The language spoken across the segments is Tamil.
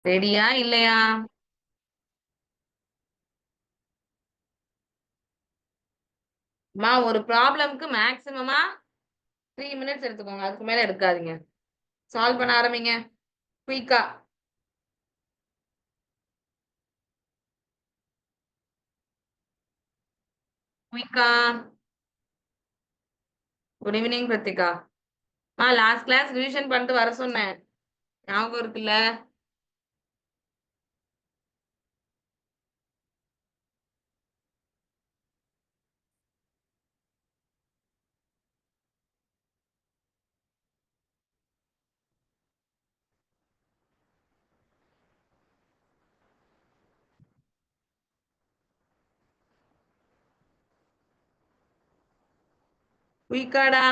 ரெடியா இல்லையா? ஒரு ப்ராப்ளம்க்கு மேக்ஸிமமா 3 மினிட்ஸ் எடுத்துக்கோங்க. அதுக்கு மேல எடுக்காதீங்க. சால்வ் பண்ண ஆரம்பிங்க. குயிக்கா. குயிக்கா. Good evening Kiruthika. Last class revision பண்ணிட்டு வர சொன்னேன். ஞாபகம் இருக்குல்ல? குயிக்காடா.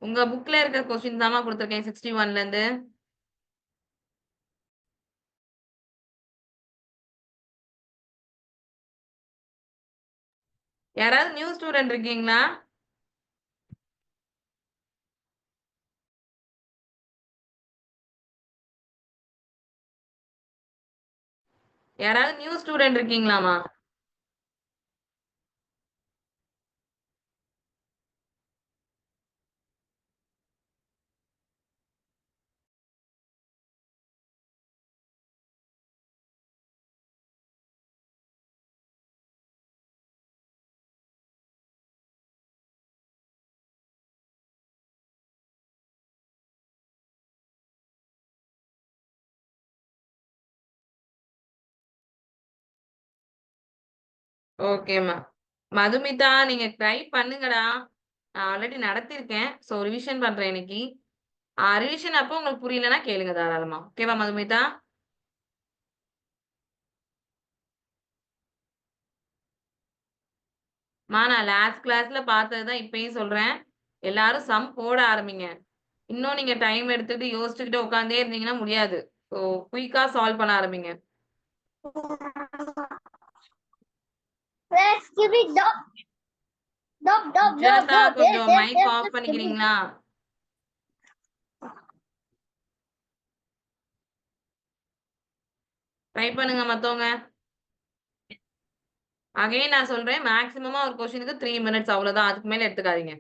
உங்க புக்ல இருக்க கொஸ்டின் தாமா கொடுத்துருக்கேன் 61ல இருந்து. யாராவது நியூ ஸ்டூடெண்ட் இருக்கீங்களா? யாராவது நியூ ஸ்டூடெண்ட் இருக்கீங்களாமா? ஓகேம்மா. மதுமிதா நீங்க ட்ரை பண்ணுங்கடா. நான் ஆல்ரெடி நடத்திருக்கேன். ஸோ ரிவிஷன் பண்றேன் இன்னைக்கு. ரிவிஷன் அப்போ உங்களுக்கு புரியலன்னா கேளுங்க தாராளமா. ஓகேவா மதுமிதா? நான் லாஸ்ட் கிளாஸ்ல பார்த்ததுதான் இப்பயும் சொல்றேன். எல்லாரும் சம் போட ஆரம்பிங்க. இன்னும் நீங்க டைம் எடுத்துட்டு யோசிச்சுக்கிட்டு உட்காந்தே இருந்தீங்கன்னா முடியாது. ஸோ குயிக்கா சால்வ் பண்ண ஆரம்பிங்க. Let's give it dog. Dog, dog, dog, Sujatha dog. கொஞ்சம் mic off Just give it. பண்ணிக்கிறீங்களா? ட்ரை பண்ணுங்க மத்தவங்க. அகைன் நான் சொல்றேன் மேக்ஸிமமா ஒரு கொஸ்டினுக்கு 3 மினிட்ஸ் அவ்வளவுதான். அதுக்கு மேல எடுத்துக்காதீங்க.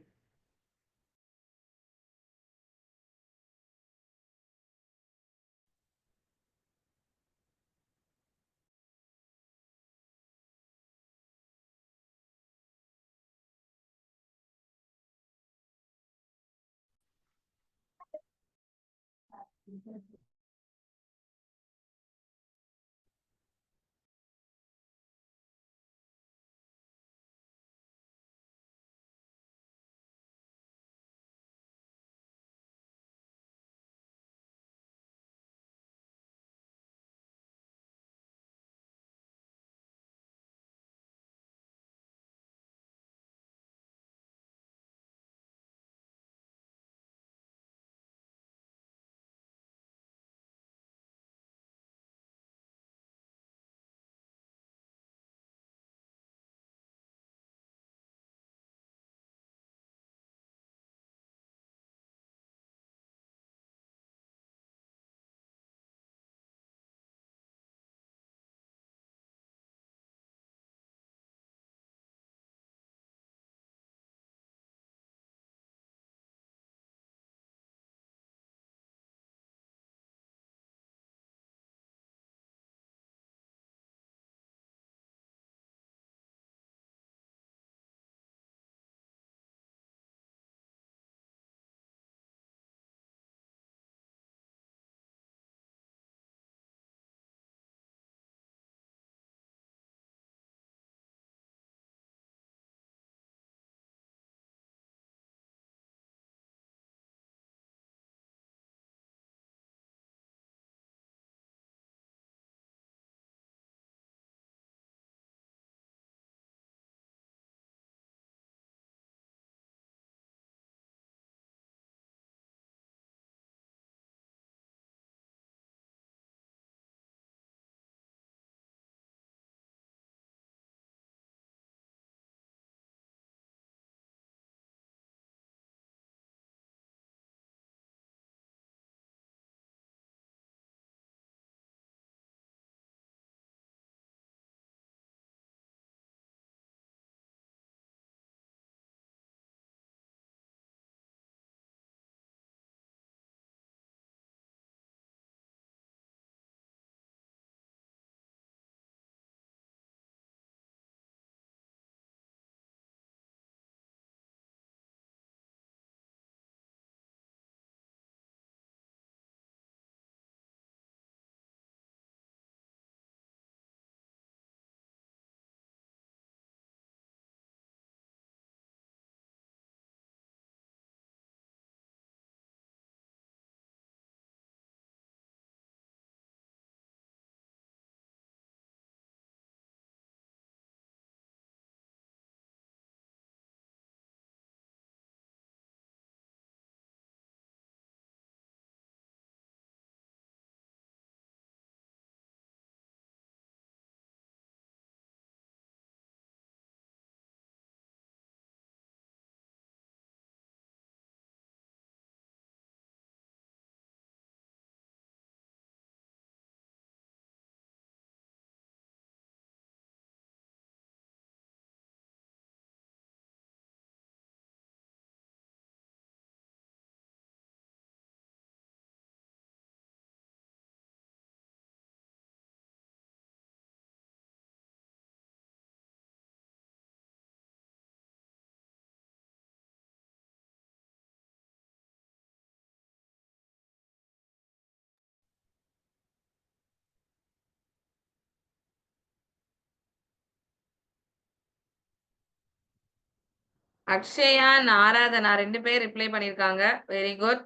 அக்ஷயா, ஆராதனா 2 பேர் ரிப்ளை பண்ணியிருக்காங்க. Very good.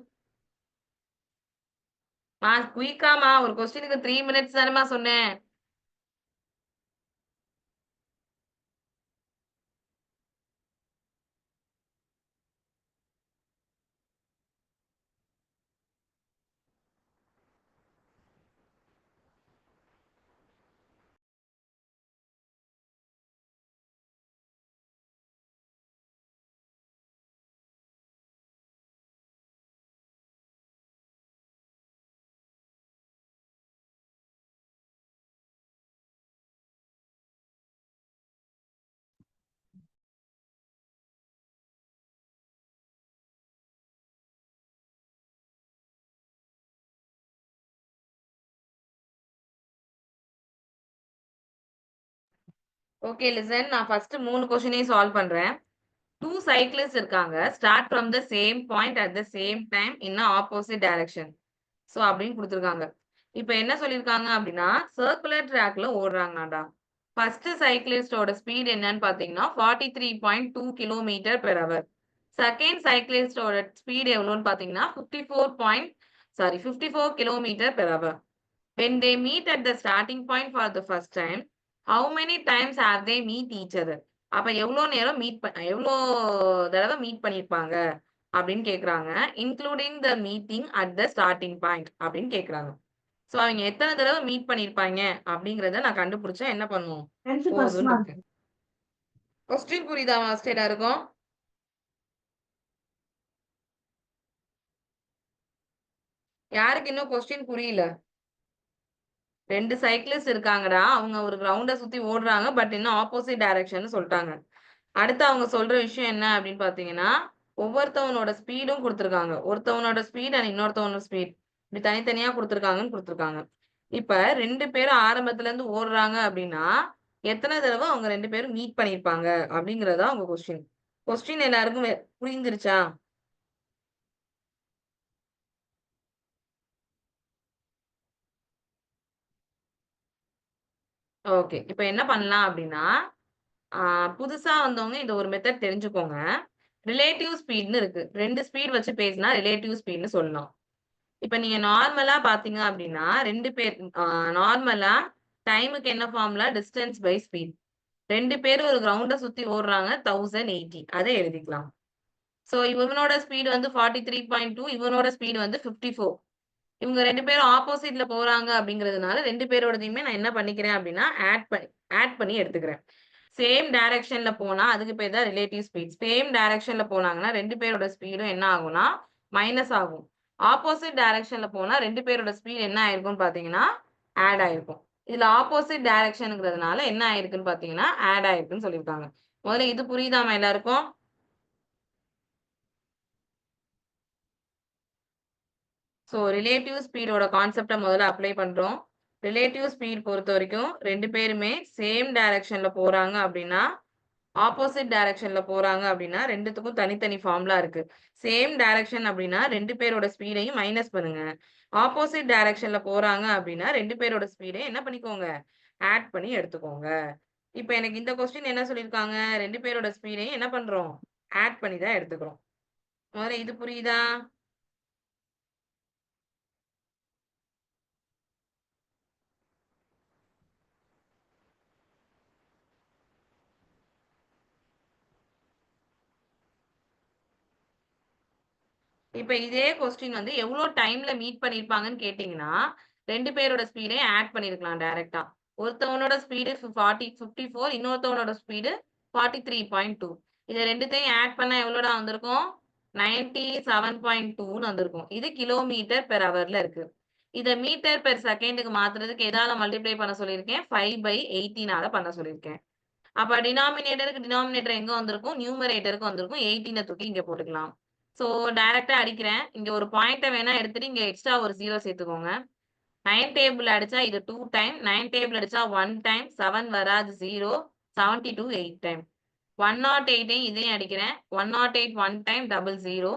குயிக்காமா ஒரு கொஸ்டினுக்கு 3 மினிட்ஸ் தானேமா சொன்னேன். ஓகே லிசன், நான் ஃபர்ஸ்ட் 3 கொஸ்டினையும் சால்வ் பண்றேன். 2 cyclists இருக்காங்க. Start from the same point at the same time in opposite direction. So அப்படின்னு கொடுத்துருக்காங்க. இப்போ என்ன சொல்லியிருக்காங்க அப்படின்னா சர்க்குலர் ட்ராக்ல ஓடுறாங்கடா. ஃபர்ஸ்ட் சைக்கிளிஸ்டோட ஸ்பீட் என்னன்னு பார்த்தீங்கன்னா 43.2 கிலோமீட்டர் பெர் அவர். செகண்ட் சைக்கிளிஸ்டோட ஸ்பீட் எவ்வளோன்னு பார்த்தீங்கன்னா 54 kilometre per hour. When they meet at the starting point for the first time, how many times have they meet each other? அப்ப எவ்வளோ தடவை மீட் பண்ணிருப்பாங்க அப்படின்னு கேக்குறாங்க. Including the meeting at the starting point அப்படின்னு கேக்குறாங்க. சோ அவங்க எத்தனை தடவை மீட் பண்ணிருப்பாங்க அப்படிங்கறத நான் கண்டுபிடிச்சா என்ன பண்ணுவோம் போதும்னு இருக்கு. கொஸ்டின் புரியுதா மாஸ்டர் எல்லாருக்கும்? யாருக்கு இன்னும் கொஸ்டின் புரியல? 2 சைக்கிளிஸ்ட் இருக்காங்கடா. அவங்க ஒரு கிரவுண்ட சுத்தி ஓடுறாங்க. பட் இன்னும் ஆப்போசிட் டைரக்ஷன் சொல்லிட்டாங்க. அடுத்து அவங்க சொல்ற விஷயம் என்ன அப்படின்னு பாத்தீங்கன்னா ஒவ்வொருத்தவனோட ஸ்பீடும் கொடுத்துருக்காங்க. ஒருத்தவனோட ஸ்பீட் அண்ட் இன்னொருத்தவனோட ஸ்பீட் இப்படி தனித்தனியா கொடுத்துருக்காங்கன்னு கொடுத்துருக்காங்க. இப்ப 2 பேரும் ஆரம்பத்துல இருந்து ஓடுறாங்க அப்படின்னா எத்தனை தடவை அவங்க 2 பேரும் மீட் பண்ணிருப்பாங்க அப்படிங்கறதா அவங்க கொஸ்டின். கொஸ்டின் எல்லாருக்கும் புரிஞ்சிருச்சா? ஓகே, இப்ப என்ன பண்ணலாம் அப்படின்னா புதுசா வந்தவங்க இந்த ஒரு மெத்தட் தெரிஞ்சுக்கோங்க. ரிலேட்டிவ் ஸ்பீட்னு இருக்கு. 2 ஸ்பீட் வச்சு பேசினா ரிலேட்டிவ் ஸ்பீட்னு சொல்லலாம். இப்ப நீங்க நார்மலா பாத்தீங்க அப்படின்னா 2 பேர் நார்மலா டைமுக்கு என்ன ஃபார்முலா? Distance by speed. 2 பேரும் ஒரு கிரவுண்ட சுத்தி ஓடுறாங்க 1080. அதை எழுதிக்கலாம். சோ இவனோட ஸ்பீடு வந்து 43.2, இவனோட ஸ்பீடு வந்து 54. இவங்க 2 பேரும் ஆப்போசிட்ல போறாங்க அப்படிங்கிறதுனால 2 பேரோடதையுமே நான் என்ன பண்ணிக்கிறேன் அப்படின்னா ஆட் பண்ணி எடுத்துக்கிறேன். சேம் டைரக்ஷன்ல போனா அதுக்கு பேர் தான் ரிலேட்டிவ் ஸ்பீட். சேம் டைரக்ஷன்ல போனாங்கன்னா 2 பேரோட ஸ்பீடும் என்ன ஆகும்னா மைனஸ் ஆகும். ஆப்போசிட் டைரக்ஷன்ல போனா 2 பேரோட ஸ்பீட் என்ன ஆயிருக்கும்னு பாத்தீங்கன்னா ஆட் ஆயிருக்கும். இதுல ஆப்போசிட் டைரக்ஷனுங்கிறதுனால என்ன ஆயிருக்குன்னு பாத்தீங்கன்னா ஆட் ஆயிருக்குன்னு சொல்லியிருக்காங்க. முதல்ல இது புரியுதாமா எல்லாருக்கும்? ஸோ ரிலேட்டிவ் ஸ்பீடோட கான்செப்டை முதல்ல அப்ளை பண்றோம். ரிலேட்டிவ் ஸ்பீட் பொறுத்த வரைக்கும் 2 பேருமே சேம் டைரக்ஷன்ல போறாங்க அப்படின்னா ஆப்போசிட் டைரக்ஷன்ல போறாங்க அப்படின்னா 2த்துக்கும் தனித்தனி ஃபார்முலா இருக்கு. சேம் டைரக்ஷன் அப்படின்னா 2 பேரோட ஸ்பீடையும் மைனஸ் பண்ணுங்க. ஆப்போசிட் டைரக்ஷன்ல போறாங்க அப்படின்னா 2 பேரோட ஸ்பீடையும் என்ன பண்ணிக்கோங்க? ஆட் பண்ணி எடுத்துக்கோங்க. இப்போ எனக்கு இந்த கொஸ்டின் என்ன சொல்லியிருக்காங்க? 2 பேரோட ஸ்பீடையும் என்ன பண்றோம்? ஆட் பண்ணி தான் எடுத்துக்கிறோம். முதல்ல இது புரியுதா? இப்ப இதே கொஸ்டின் வந்து எவ்வளோ டைம்ல மீட் பண்ணிருப்பாங்கன்னு கேட்டீங்கன்னா 2 பேரோட ஸ்பீடே ஆட் பண்ணிருக்கலாம் டைரக்டா. ஒருத்தவனோட ஸ்பீடு 54, இன்னொருத்தவனோட ஸ்பீடு 43.2. இதை ரெண்டுத்தையும் ஆட் பண்ணா எவ்வளோடா வந்திருக்கும்? 97.2ன்னு வந்திருக்கும். இது கிலோமீட்டர் பெர் ஹவர்ல இருக்கு. இதை மீட்டர் பெர் செகண்டுக்கு மாத்துறதுக்கு எதால மல்டிப்ளை பண்ண சொல்லியிருக்கேன்? 5/18 பண்ண சொல்லியிருக்கேன். அப்ப டினாமினேட்டருக்கு டினாமினேட்டர் எங்க வந்திருக்கும்? நியூமரேட்டருக்கு வந்திருக்கும். 18 தூக்கி இங்க போட்டுக்கலாம். சோ டைரக்டா அடிக்கிறேன். இங்க ஒரு பாயிண்ட வேணா எடுத்துட்டு இங்க எக்ஸ்ட்ரா ஒரு 0 சேர்த்துக்கோங்க. 9 டேபிள் அடிச்சா இது 2 டைம், 9 டேபிள் அடிச்சா 1 டைம், 7 வராது 0, 72 8 டைம். 108 இதையும் அடிக்கிறேன். 108 1 டைம் 00.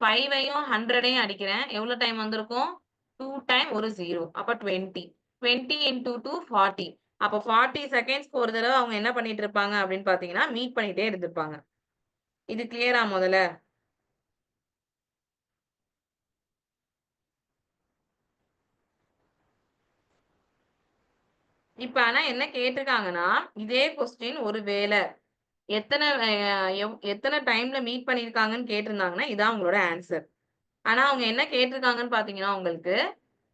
5ஐயும் 100ஐயும் அடிக்கிறேன். எவ்வளவு டைம் வந்திருக்கும்? 2 டைம் ஒரு 0. அப்ப 20. 20 into 2 40. அப்ப 40 செகண்ட்ஸ்க்கு ஒரு தடவை அவங்க என்ன பண்ணிட்டு இருப்பாங்க அப்படின்னு பாத்தீங்கன்னா மீட் பண்ணிட்டே இருந்திருப்பாங்க. இது கிளியரா முதல்ல? இப்ப ஆனா என்ன கேட்டிருக்காங்கன்னா, இதே கொஸ்டின் ஒரு வேள எத்தன டைம்ல மீட் பண்ணியிருக்காங்கன்னு கேட்டிருந்தாங்கன்னா, இதான் உங்களோட ஆன்சர். ஆனா அவங்க என்ன கேட்டிருக்காங்கன்னு பார்த்தீங்கன்னா, உங்களுக்கு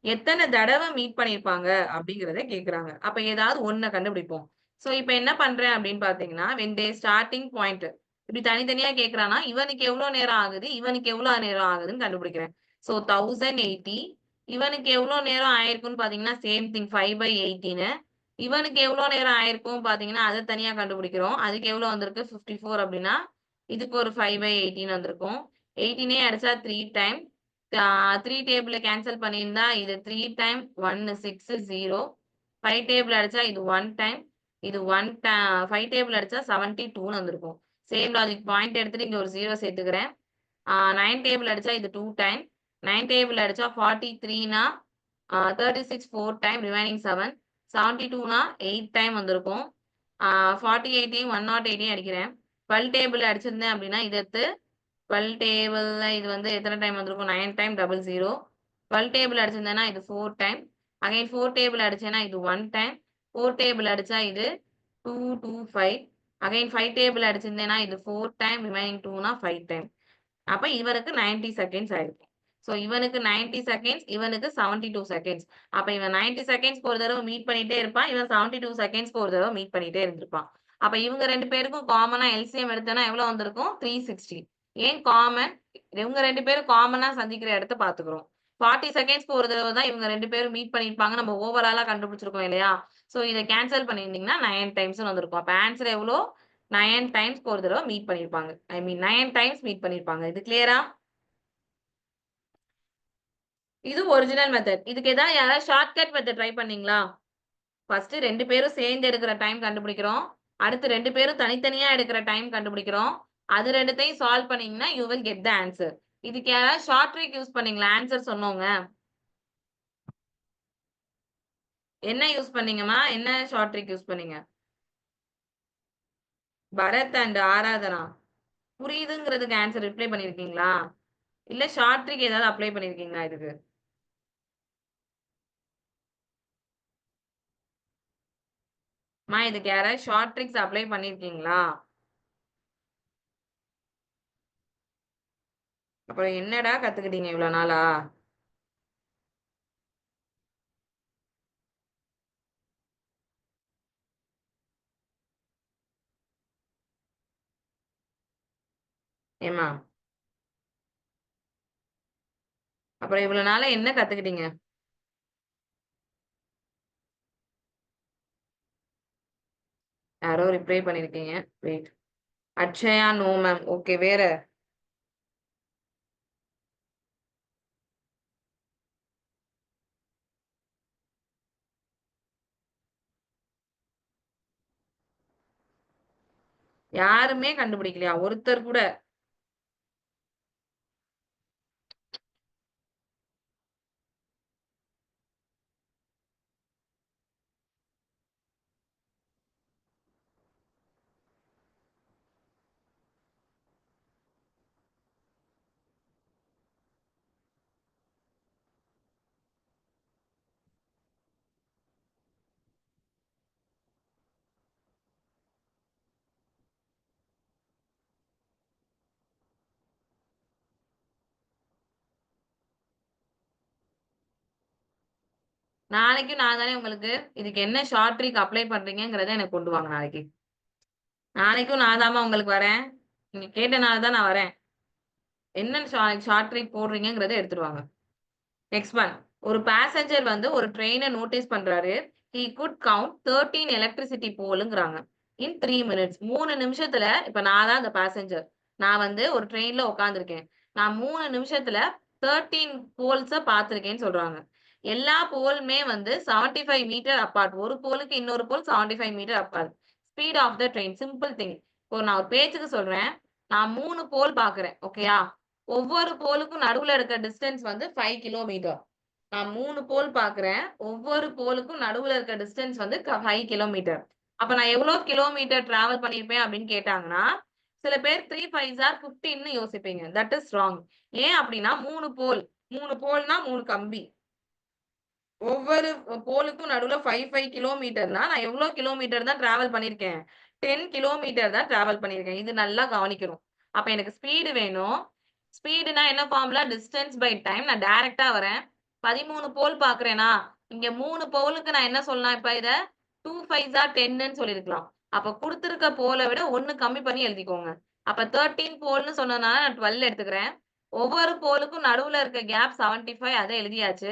எத்தன தடவ மீட் பண்ணியிருப்பாங்க அப்படிங்கிறத கேட்குறாங்க. அப்ப ஏதாவது ஒண்ண கண்டுபிடிப்போம். சோ இப்ப என்ன பண்றேன் அப்படின்னு பார்த்தீங்கன்னா, வென் தே ஸ்டார்ட்டிங் பாயிண்ட் இப்படி தனித்தனியா கேட்கறான்னா, இவனுக்கு எவ்வளோ நேரம் ஆகுது? இவனுக்கு எவ்வளோ நேரம் ஆகுதுன்னு கண்டுபிடிக்கிறேன். சோ 1080 இவனுக்கு எவ்வளோ நேரம் ஆயிருக்கும்ன்னு பார்த்தீங்கன்னா, சேம் திங் 5/18 இவனுக்கு எவ்வளோ நேரம் ஆயிருக்கும் பார்த்தீங்கன்னா, அத தனியா கண்டுபிடிக்கிறோம். அதுக்கு எவ்வளோ வந்திருக்கு? 54 அப்படின்னா, இதுக்கு ஒரு 5/18 வந்திருக்கும். 18 அடிச்சா 3 டைம் 3 டேபிள்ல கேன்சல் பண்ணியிருந்தா இது 3 டைம் 1 6 0 5 டேபிள் அடிச்சா இது 1 டைம் இது 5 டேபிள் அடிச்சா 72ன்னு வந்திருக்கும். சேம் லாஜிக் பாயிண்ட் எடுத்துட்டு இங்க ஒரு 0 சேர்த்துக்கிறேன். 9 டேபிள் அடிச்சா இது 2 டைம் 9 டேபிள் அடிச்சா 43னா 36 4 டைம் ரிமைனிங் 7 72னா 8 டைம் வந்திருக்கும். 48ஐயும் 108ஐயும் அடிக்கிறேன். 12 டேபிள் அடிச்சிருந்தேன் அப்படின்னா இதை எடுத்து 12 டேபிள்ல இது வந்து எத்தனை டைம் வந்திருக்கும்? 9 டைம் 00 12 டேபிள் அடிச்சிருந்தேன்னா இது 4 டைம் அகைன் 4 டேபிள் அடிச்சேன்னா இது 1 டைம் 4 டேபிள் அடிச்சா இது 2 2 5 அகைன் 5 டேபிள் அடிச்சிருந்தேன்னா இது 4 டைம் ரிமைனிங் 2னா 5 டைம். அப்ப இவருக்கு 90 செகண்ட்ஸ் ஆயிருக்கு. சோ இவனுக்கு 90 செகண்ட்ஸ் இவனுக்கு 72 செகண்ட்ஸ். அப்ப இவன் 90 செகண்ட்ஸ்க்கு ஒரு தடவை மீட் பண்ணிட்டே இருப்பான். இவன் 72 செகண்ட்ஸ்க்கு ஒரு தடவை மீட் பண்ணிட்டே இருந்திருப்பான். அப்ப இவங்க 2 பேருக்கும் காமனா எல்சிஎம் எடுத்தேன்னா எவ்வளவு வந்திருக்கும்? 360. ஏன் காமன்? இவங்க 2 பேரும் காமனா சந்திக்கிற இடத்த பாத்துக்கிறோம். 40 செகண்ட்ஸ்க்கு ஒரு தடவை தான் இவங்க 2 பேரும் மீட் பண்ணிருப்பாங்க. நம்ம ஓவராலா கண்டுபிடிச்சிருக்கோம் இல்லையா? சோ இதை கேன்சல் பண்ணியிருந்தீங்கன்னா 9 டைம்ஸ் வந்திருக்கும். அப்ப ஆன்சர் எவ்வளோ? 9 டைம்ஸ்க்கு ஒரு தடவை மீட் பண்ணிருப்பாங்க. ஐ மீன் 9 டைம்ஸ் மீட் பண்ணிருப்பாங்க. இது கிளியரா? இது ஒரிஜினல் மெத்தட். இதுக்கு ஏதாவது யாராவது ஷார்ட்கட் மெத்தட் ட்ரை பண்ணீங்களா? ஃபர்ஸ்ட் 2 பேரும் சேர்ந்து எடுக்கிற டைம் கண்டுபிடிக்கிறோம். அடுத்து 2 பேரும் தனித்தனியா எடுக்கிற டைம் கண்டுபிடிக்கிறோம். அது 2த்தையும் சால்வ் பண்ணீங்கன்னா you will get the answer. இதுக்கு யாராவது ஷார்ட் ட்ரிக் யூஸ் பண்ணீங்களா? ஆன்சர் சொன்னவங்க. என்ன யூஸ் பண்ணீங்கம்மா? என்ன ஷார்ட் ட்ரிக் யூஸ் பண்ணீங்க? பரத் அண்ட் ஆராதனா. புரியுதுங்கிறதுக்கு ஆன்சர் ரிப்ளை பண்ணிருக்கீங்களா? இல்ல ஷார்ட் ட்ரிக் ஏதாவது அப்ளை பண்ணிருக்கீங்களா இதுக்கு? அம்மா இதுக்கு யாராவது ஷார்ட் ட்ரிக்ஸ் அப்ளை பண்ணிருக்கீங்களா? அப்புறம் என்னடா கத்துக்கிட்டீங்க இவ்வளவு நாளா? ஏம்மா அப்புறம் இவ்வளவு நாளா என்ன கத்துக்கிட்டீங்க? யாரோ ரிப்ளை பண்ணிருக்கீங்க. Wait. Akshaya no ma'am. Okay வேற? யாருமே கண்டுபிடிக்கலையா? ஒருத்தர் கூட? நாளைக்கும் நான் தானே உங்களுக்கு இதுக்கு என்ன ஷார்ட் ட்ரிக் அப்ளை பண்றீங்கங்கிறத எனக்கு கொண்டு வாங்க நாளைக்கு. நாளைக்கும் நான் தாம்மா உங்களுக்கு வரேன். நீங்க கேட்டனால தான் நான் வரேன். என்ன ஷார்ட் ட்ரிக் போடுறீங்கங்கிறத எடுத்துட்டு வாங்க. Next one. ஒரு பேசஞ்சர் வந்து ஒரு ட்ரெயினை நோட்டீஸ் பண்றாரு. He could count 13 எலக்ட்ரிசிட்டி போலுங்கிறாங்க. In 3 minutes. 3 நிமிஷத்துல இப்ப நான் தான் அந்த பேசஞ்சர். நான் வந்து ஒரு ட்ரெயின்ல உட்காந்துருக்கேன். நான் 3 நிமிஷத்துல 13 போல்ஸ பார்த்திருக்கேன்னு சொல்றாங்க. எல்லா போலுமே வந்து 75 மீட்டர் அப்பார்ட். ஒரு போலுக்கு இன்னொரு pole 75 metre apart. Speed of the train. Simple thing. இப்போ நான் ஒரு பேச்சுக்கு சொல்றேன். நான் 3 போல் பாக்குறேன். ஓகேயா? ஒவ்வொரு போலுக்கும் நடுவுல இருக்க டிஸ்டன்ஸ் வந்து 5 கிலோமீட்டர். நான் 3 போல் பாக்குறேன். ஒவ்வொரு போலுக்கும் நடுவுல இருக்க டிஸ்டன்ஸ் வந்து 5 கிலோமீட்டர். அப்ப நான் எவ்வளவு கிலோமீட்டர் டிராவல் பண்ணிருப்பேன் அப்படின்னு கேட்டாங்கன்னா சில பேர் 3 5s are 15ன்னு யோசிப்பீங்க. That is wrong. ஏன் அப்படின்னா 3 போல் 3 கம்பி. ஒவ்வொரு போலுக்கும் நடுவுல 5 கிலோமீட்டர்னா நான் எவ்வளவு கிலோமீட்டர் தான் டிராவல் பண்ணிருக்கேன்? 10 கிலோமீட்டர் தான் டிராவல் பண்ணிருக்கேன். இது நல்லா கவனிக்கணும். அப்ப எனக்கு ஸ்பீடு வேணும். ஸ்பீடுனா என்ன ஃபார்முலா? Distance by time. நான் டைரக்ட்டா வரேன். 13 போல் பார்க்கிறேனா, இங்க 3 போலுக்கு நான் என்ன சொல்லலாம் இப்ப இத? 2 5s are 10ன்னு சொல்லியிருக்கலாம். அப்ப குடுத்திருக்க போல விட 1 கம்மி பண்ணி எழுதிக்கோங்க. அப்ப 13 போல்ன்னு சொன்னதுனால நான் 12 எடுத்துக்கிறேன். ஒவ்வொரு போலுக்கும் நடுவுல இருக்க கேப் 75 அத எழுதியாச்சு.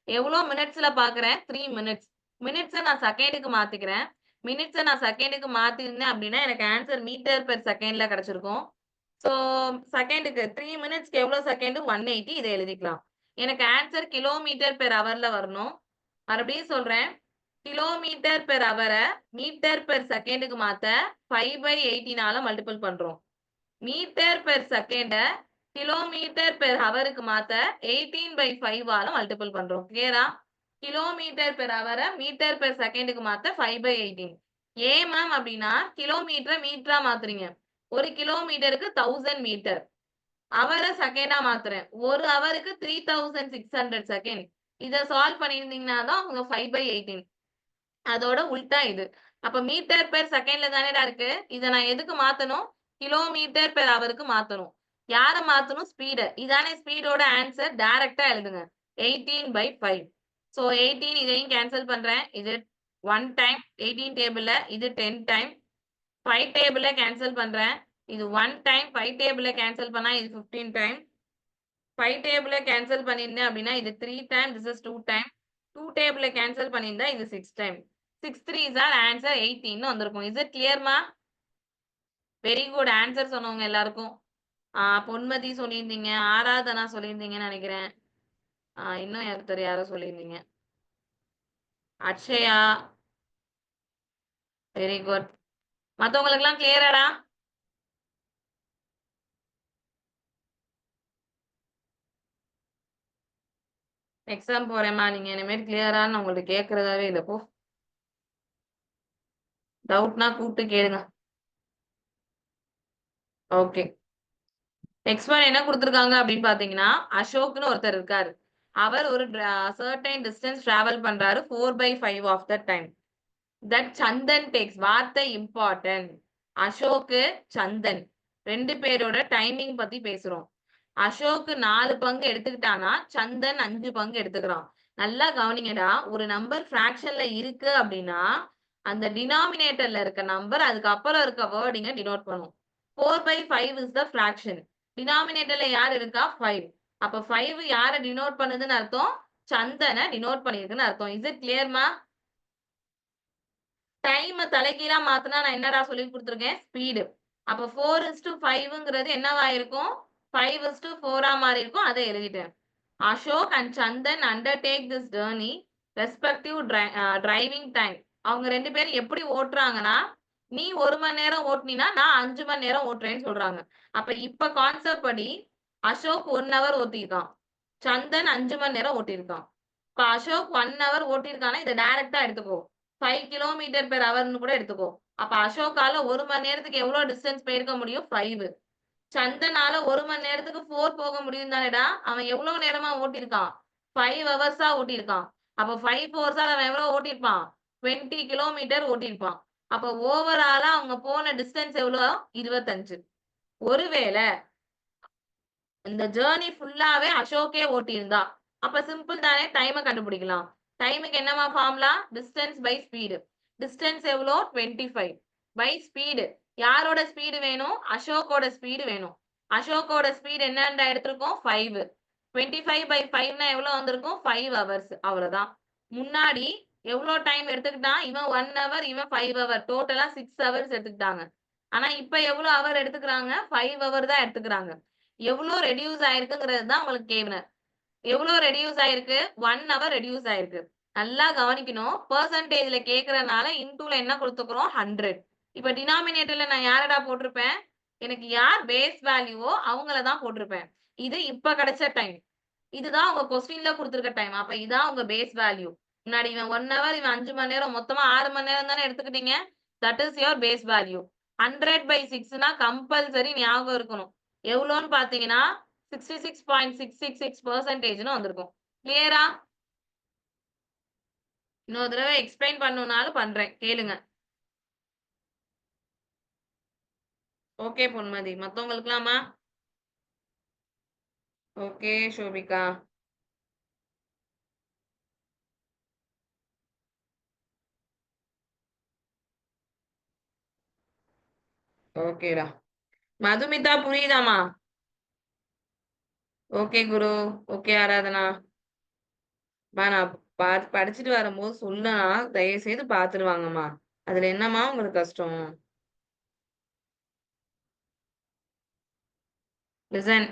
எவ்வளோ மினிட்ஸ்ல பார்க்கிறேன்? 3 மினிட்ஸ். மினிட்ஸ நான் செகண்டுக்கு மாத்திக்கிறேன். மினிட்ஸ நான் செகண்டுக்கு மாத்திருந்தேன் அப்படின்னா எனக்கு ஆன்சர் மீட்டர் பெர் செகண்ட்ல கிடைச்சிருக்கும். சோ செகண்டுக்கு 3 மினிட்ஸ்க்கு எவ்வளவு செகண்ட்? 180 இதை எழுதிக்கலாம். எனக்கு ஆன்சர் கிலோமீட்டர் பெர் ஹவர்ல வரணும். மறுபடியும் சொல்றேன். கிலோமீட்டர் பெர் ஹவரை மீட்டர் பெர் செகண்டுக்கு மாத்த 5/80 மல்டிபிள் பண்றோம். மீட்டர் பெர் செகண்ட கிலோமீட்டர் பெர் ஹவருக்கு மாத்த 18/5 மல்டிபிள் பண்றோம். கிளியரா? கிலோமீட்டர் பெர் ஹவரை மீட்டர் பெர் செகண்டுக்கு மாத்த 5/18. ஏன் மேம் அப்படின்னா கிலோமீட்டரை மீட்டரா மாத்துறீங்க. ஒரு கிலோமீட்டருக்கு 1000 மீட்டர். அவரை செகண்டா மாத்துறேன். ஒரு ஹவருக்கு 3600 செகண்ட். இதை சால்வ் பண்ணியிருந்தீங்கன்னா தான் உங்க 5/18. அதோட உல்டா இது. அப்ப மீட்டர் பெர் செகண்ட்ல தானேடா இருக்கு. இதை நான் எதுக்கு மாத்தணும்? கிலோமீட்டர் பெர் ஹவருக்கு மாத்தணும். யார மாத்தணும்? ஸ்பீட. இதானே ஸ்பீடோட ஆன்சர். டைரக்டா எழுதுங்க. 18/5. சோ 18 இதையும் கேன்சல் பண்றேன். இது 1 டைம் 18 டேபிள்ல, இது 10 டைம். 5 டேபிள்ல கேன்சல் பண்றேன். இது 1 டைம். 5 டேபிள்ல கேன்சல் பண்ணா இது 15 டைம். 5 டேபிள்ல கேன்சல் பண்ணிருந்தேன் அப்படின்னா இது 3 டைம். This is 2 time. 2 டேபிள்ல கேன்சல் பண்ணியிருந்தா இது 6 டைம். 6 3s are ஆன்சர் 18 வந்திருக்கும். இஸ் இட் கிளியர்மா? Very good. ஆன்சர் சொன்னவங்க எல்லாருக்கும். பொன்மதி சொல்லியிருந்தீங்க, ஆராதனா சொல்லியிருந்தீங்கன்னு நினைக்கிறேன். இன்னும் ஒருத்தர் யாரோ சொல்லியிருந்தீங்க. அக்ஷயா. Very good. மத்தவங்களுக்கு எல்லாம் கிளியராடா? எக்ஸாம் போறேம்மா, நீங்க இனிமேல் கிளியரான்னு உங்கள்ட்ட கேட்கறதாவே இல்லை. போ, டவுட்னா கூப்பிட்டு கேளுங்க. ஓகே. நெக்ஸ்ட் ஒன் என்ன கொடுத்துருக்காங்க அப்படின்னு பாத்தீங்கன்னா, அசோக்னு ஒருத்தர் இருக்காரு. அவர் ஒரு சர்டைன் டிஸ்டன்ஸ் டிராவல் பண்றாரு 4/5 of the time. That Chandan takes. வார்த்தை இம்பார்ட்டன்ட். அசோக்கு, சந்தன் 2 பேரோட டைமிங் பத்தி பேசுறோம். அசோக்கு 4 பங்கு எடுத்துக்கிட்டானா சந்தன் 5 பங்கு எடுத்துக்கிறான். நல்லா கவனிங்கடா. ஒரு நம்பர் பிராக்ஷன்ல இருக்கு அப்படின்னா அந்த டினாமினேட்டர்ல இருக்க நம்பர் அதுக்கு அப்புறம் இருக்க வேர்டிங்க டினோட் பண்ணும். 4/5 இஸ் த பிராக்ஷன். டினாமினேட்டர்ல யார் இருக்கா? 5. அப்ப 5 யாரை டினோட் பண்ணுதுன்னு அர்த்தம்? சந்தனை டினோட் பண்ணிருக்குன்னு அர்த்தம். Is it கிளியர்மா? டைம் தலைகீழா மாத்தினா நான் என்னடா சொல்லி கொடுத்துருக்கேன்? ஸ்பீடு. அப்ப 4:5ங்கிறது என்னவா இருக்கும்? 5:4 மாறி இருக்கும். அதை எழுதிட்டேன். Ashok and Chandan undertake this journey respective driving time. அவங்க 2 பேரும் எப்படி ஓட்டுறாங்கன்னா, நீ 1 மணி நேரம் ஓட்டுனீனா நான் 5 மணி நேரம் ஓட்டுறேன்னு சொல்றாங்க. அப்ப இப்ப கான்செப்ட் படி அசோக் 1 ஹவர் ஓட்டியிருக்கான். சந்தன் 5 மணி நேரம் ஓட்டியிருக்கான். இப்ப அசோக் 1 ஹவர் ஓட்டியிருக்கானா இதை டைரக்டா எடுத்துக்கோ. 5 கிலோமீட்டர் பெர் ஹவர்னு கூட எடுத்துக்கோ. அப்ப அசோக்கால 1 மணி நேரத்துக்கு எவ்வளவு டிஸ்டன்ஸ் போயிருக்க முடியும்? 5. சந்தனால 1 மணி நேரத்துக்கு 4 போக முடியும் தானேடா. அவன் எவ்வளவு நேரமா ஓட்டியிருக்கான்? 5 ஹவர்ஸா ஓட்டியிருக்கான். அப்ப 5 ஹவர்ஸால அவன் எவ்வளவு ஓட்டியிருப்பான்? 20 கிலோமீட்டர் ஓட்டியிருப்பான். அப்ப ஓவராலா அவங்க போன டிஸ்டன்ஸ் எவ்வளவு? 25. ஒருவேளை இந்த ஜேர்னி ஃபுல்லாவே அசோக்கே ஓட்டியிருந்தா அப்ப சிம்பிள் தானே, டைமை கண்டுபிடிக்கலாம். டைமுக்கு என்னமா formula? Distance by speed. Distance எவ்வளோ? 25 பை ஸ்பீடு. யாரோட ஸ்பீடு வேணும்? அசோக்கோட ஸ்பீடு வேணும். அசோக்கோட ஸ்பீடு என்னன்னு எடுத்திருக்கோம்? 5. 25/5னா எவ்வளவு வந்திருக்கும்? 5 ஹவர்ஸ். அவ்வளவுதான். முன்னாடி எவ்வளவு டைம் எடுத்துக்கிட்டான்? இவன் 1 ஹவர், இவன் 5 ஹவர். டோட்டலா 6 ஹவர்ஸ் எடுத்துக்கிட்டாங்க. ஆனா இப்ப எவ்வளவு ஹவர் எடுத்துக்கிறாங்க? 5 ஹவர் தான் எடுத்துக்கிறாங்க. எவ்வளவு ரெடியூஸ் ஆயிருக்குங்கிறது தான் உங்களுக்கு கேட்கிறேன். எவ்வளவு ரெடியூஸ் ஆயிருக்கு? 1 ஹவர் ரெடியூஸ் ஆயிருக்கு. நல்லா கவனிக்கணும். பெர்சன்டேஜ்ல கேட்கறதுனால இன்டூல என்ன கொடுத்துக்கிறோம்? 100. இப்ப டினாமினேட்டர்ல நான் யாரடா போட்டிருப்பேன்? எனக்கு யார் பேஸ் வேல்யூவோ அவங்கள தான் போட்டிருப்பேன். இது இப்ப கிடைச்ச டைம். இதுதான் உங்க கொஸ்டின்ல கொடுத்திருக்க டைம். அப்ப இதான் உங்க பேஸ் வேல்யூ. முன்னாடி இவன் 1 ஹவர், இவன் 5 மணி நேரம், மொத்தமா 6 மணி நேரம் தானே எடுத்துக்கிட்டீங்க. That is your base value. 100/6னா கம்பல்சரி ஞாபகம் இருக்கணும். எவ்வளோன்னு பார்த்தீங்கன்னா 66.666% வந்திருக்கும். கிளியரா? இன்னொரு தடவை எக்ஸ்பிளைன் பண்ணணும்னாலும் பண்றேன். கேளுங்க. ஓகே பொன்மதி. மத்தவங்களுக்கெல்லாமா? ஓகே ஷோபிகா. ஓகேடா. மதுமிதா புரியுதாம்மா? ஓகே குரு. ஓகே ஆராதனா. நான் படிச்சுட்டு வரும்போது சொன்னா தயவு செய்து பார்த்துட்டு வாங்கம்மா. அதுல என்னம்மா உங்களுக்கு கஷ்டம்? லிசன்.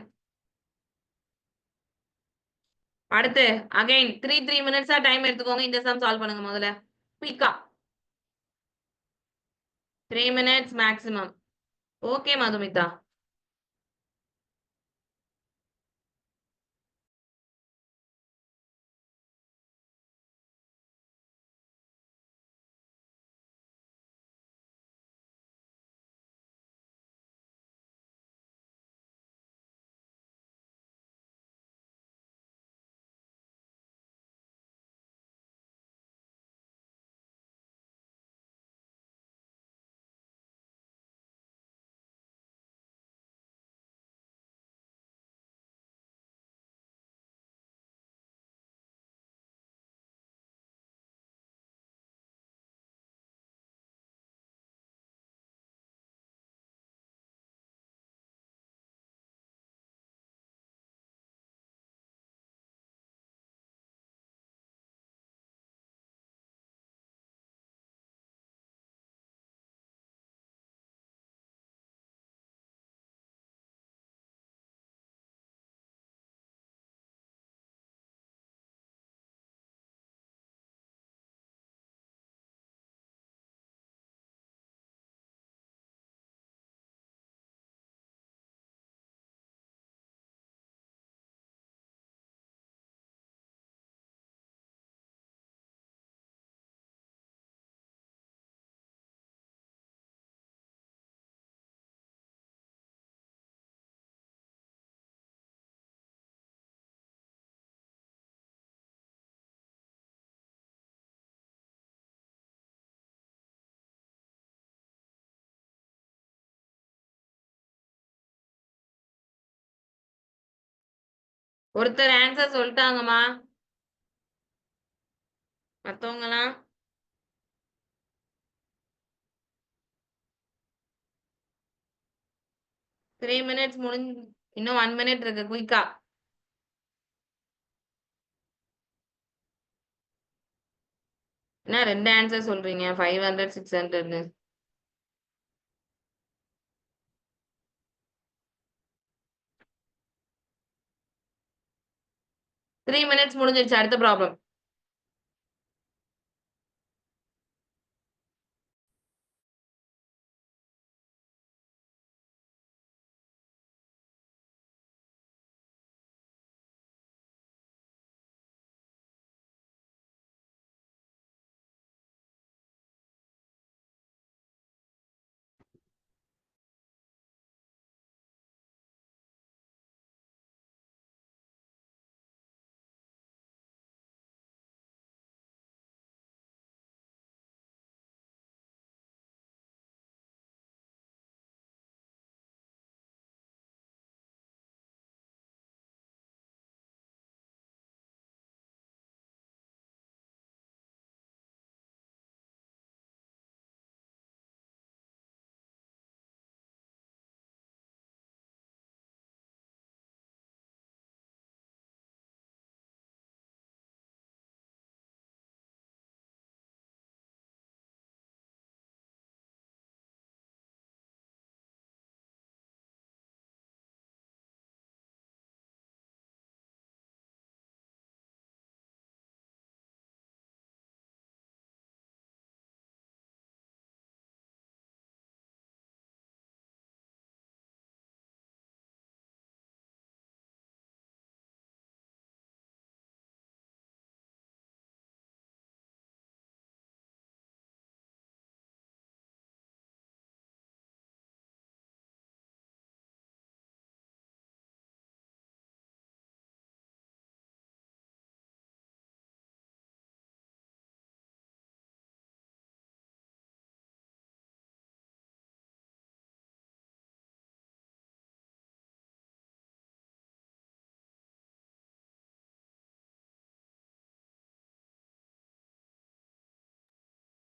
அடுத்து அகைன் 3 மினிட்ஸா டைம் எடுத்துக்கோங்க. இந்த சம் சால்வ் பண்ணுங்க முதல்ல. குயிக்கா. 3 மினிட்ஸ் மேக்ஸிமம். ஓகே மதுமிதா. ஒருத்தர் ஆன்சர் சொல்லிட்டாங்கம்மா. மத்தவங்கலாம் 3 மினிட்ஸ் இன்னும் 1 மினிட் இருக்கு. குயிக்கா. என்ன 2 ஆன்சர் சொல்றீங்க? 500, 600ன்னு. 3 மினிட்ஸ் முடிஞ்சிருச்சு. அடுத்த ப்ராப்ளம்.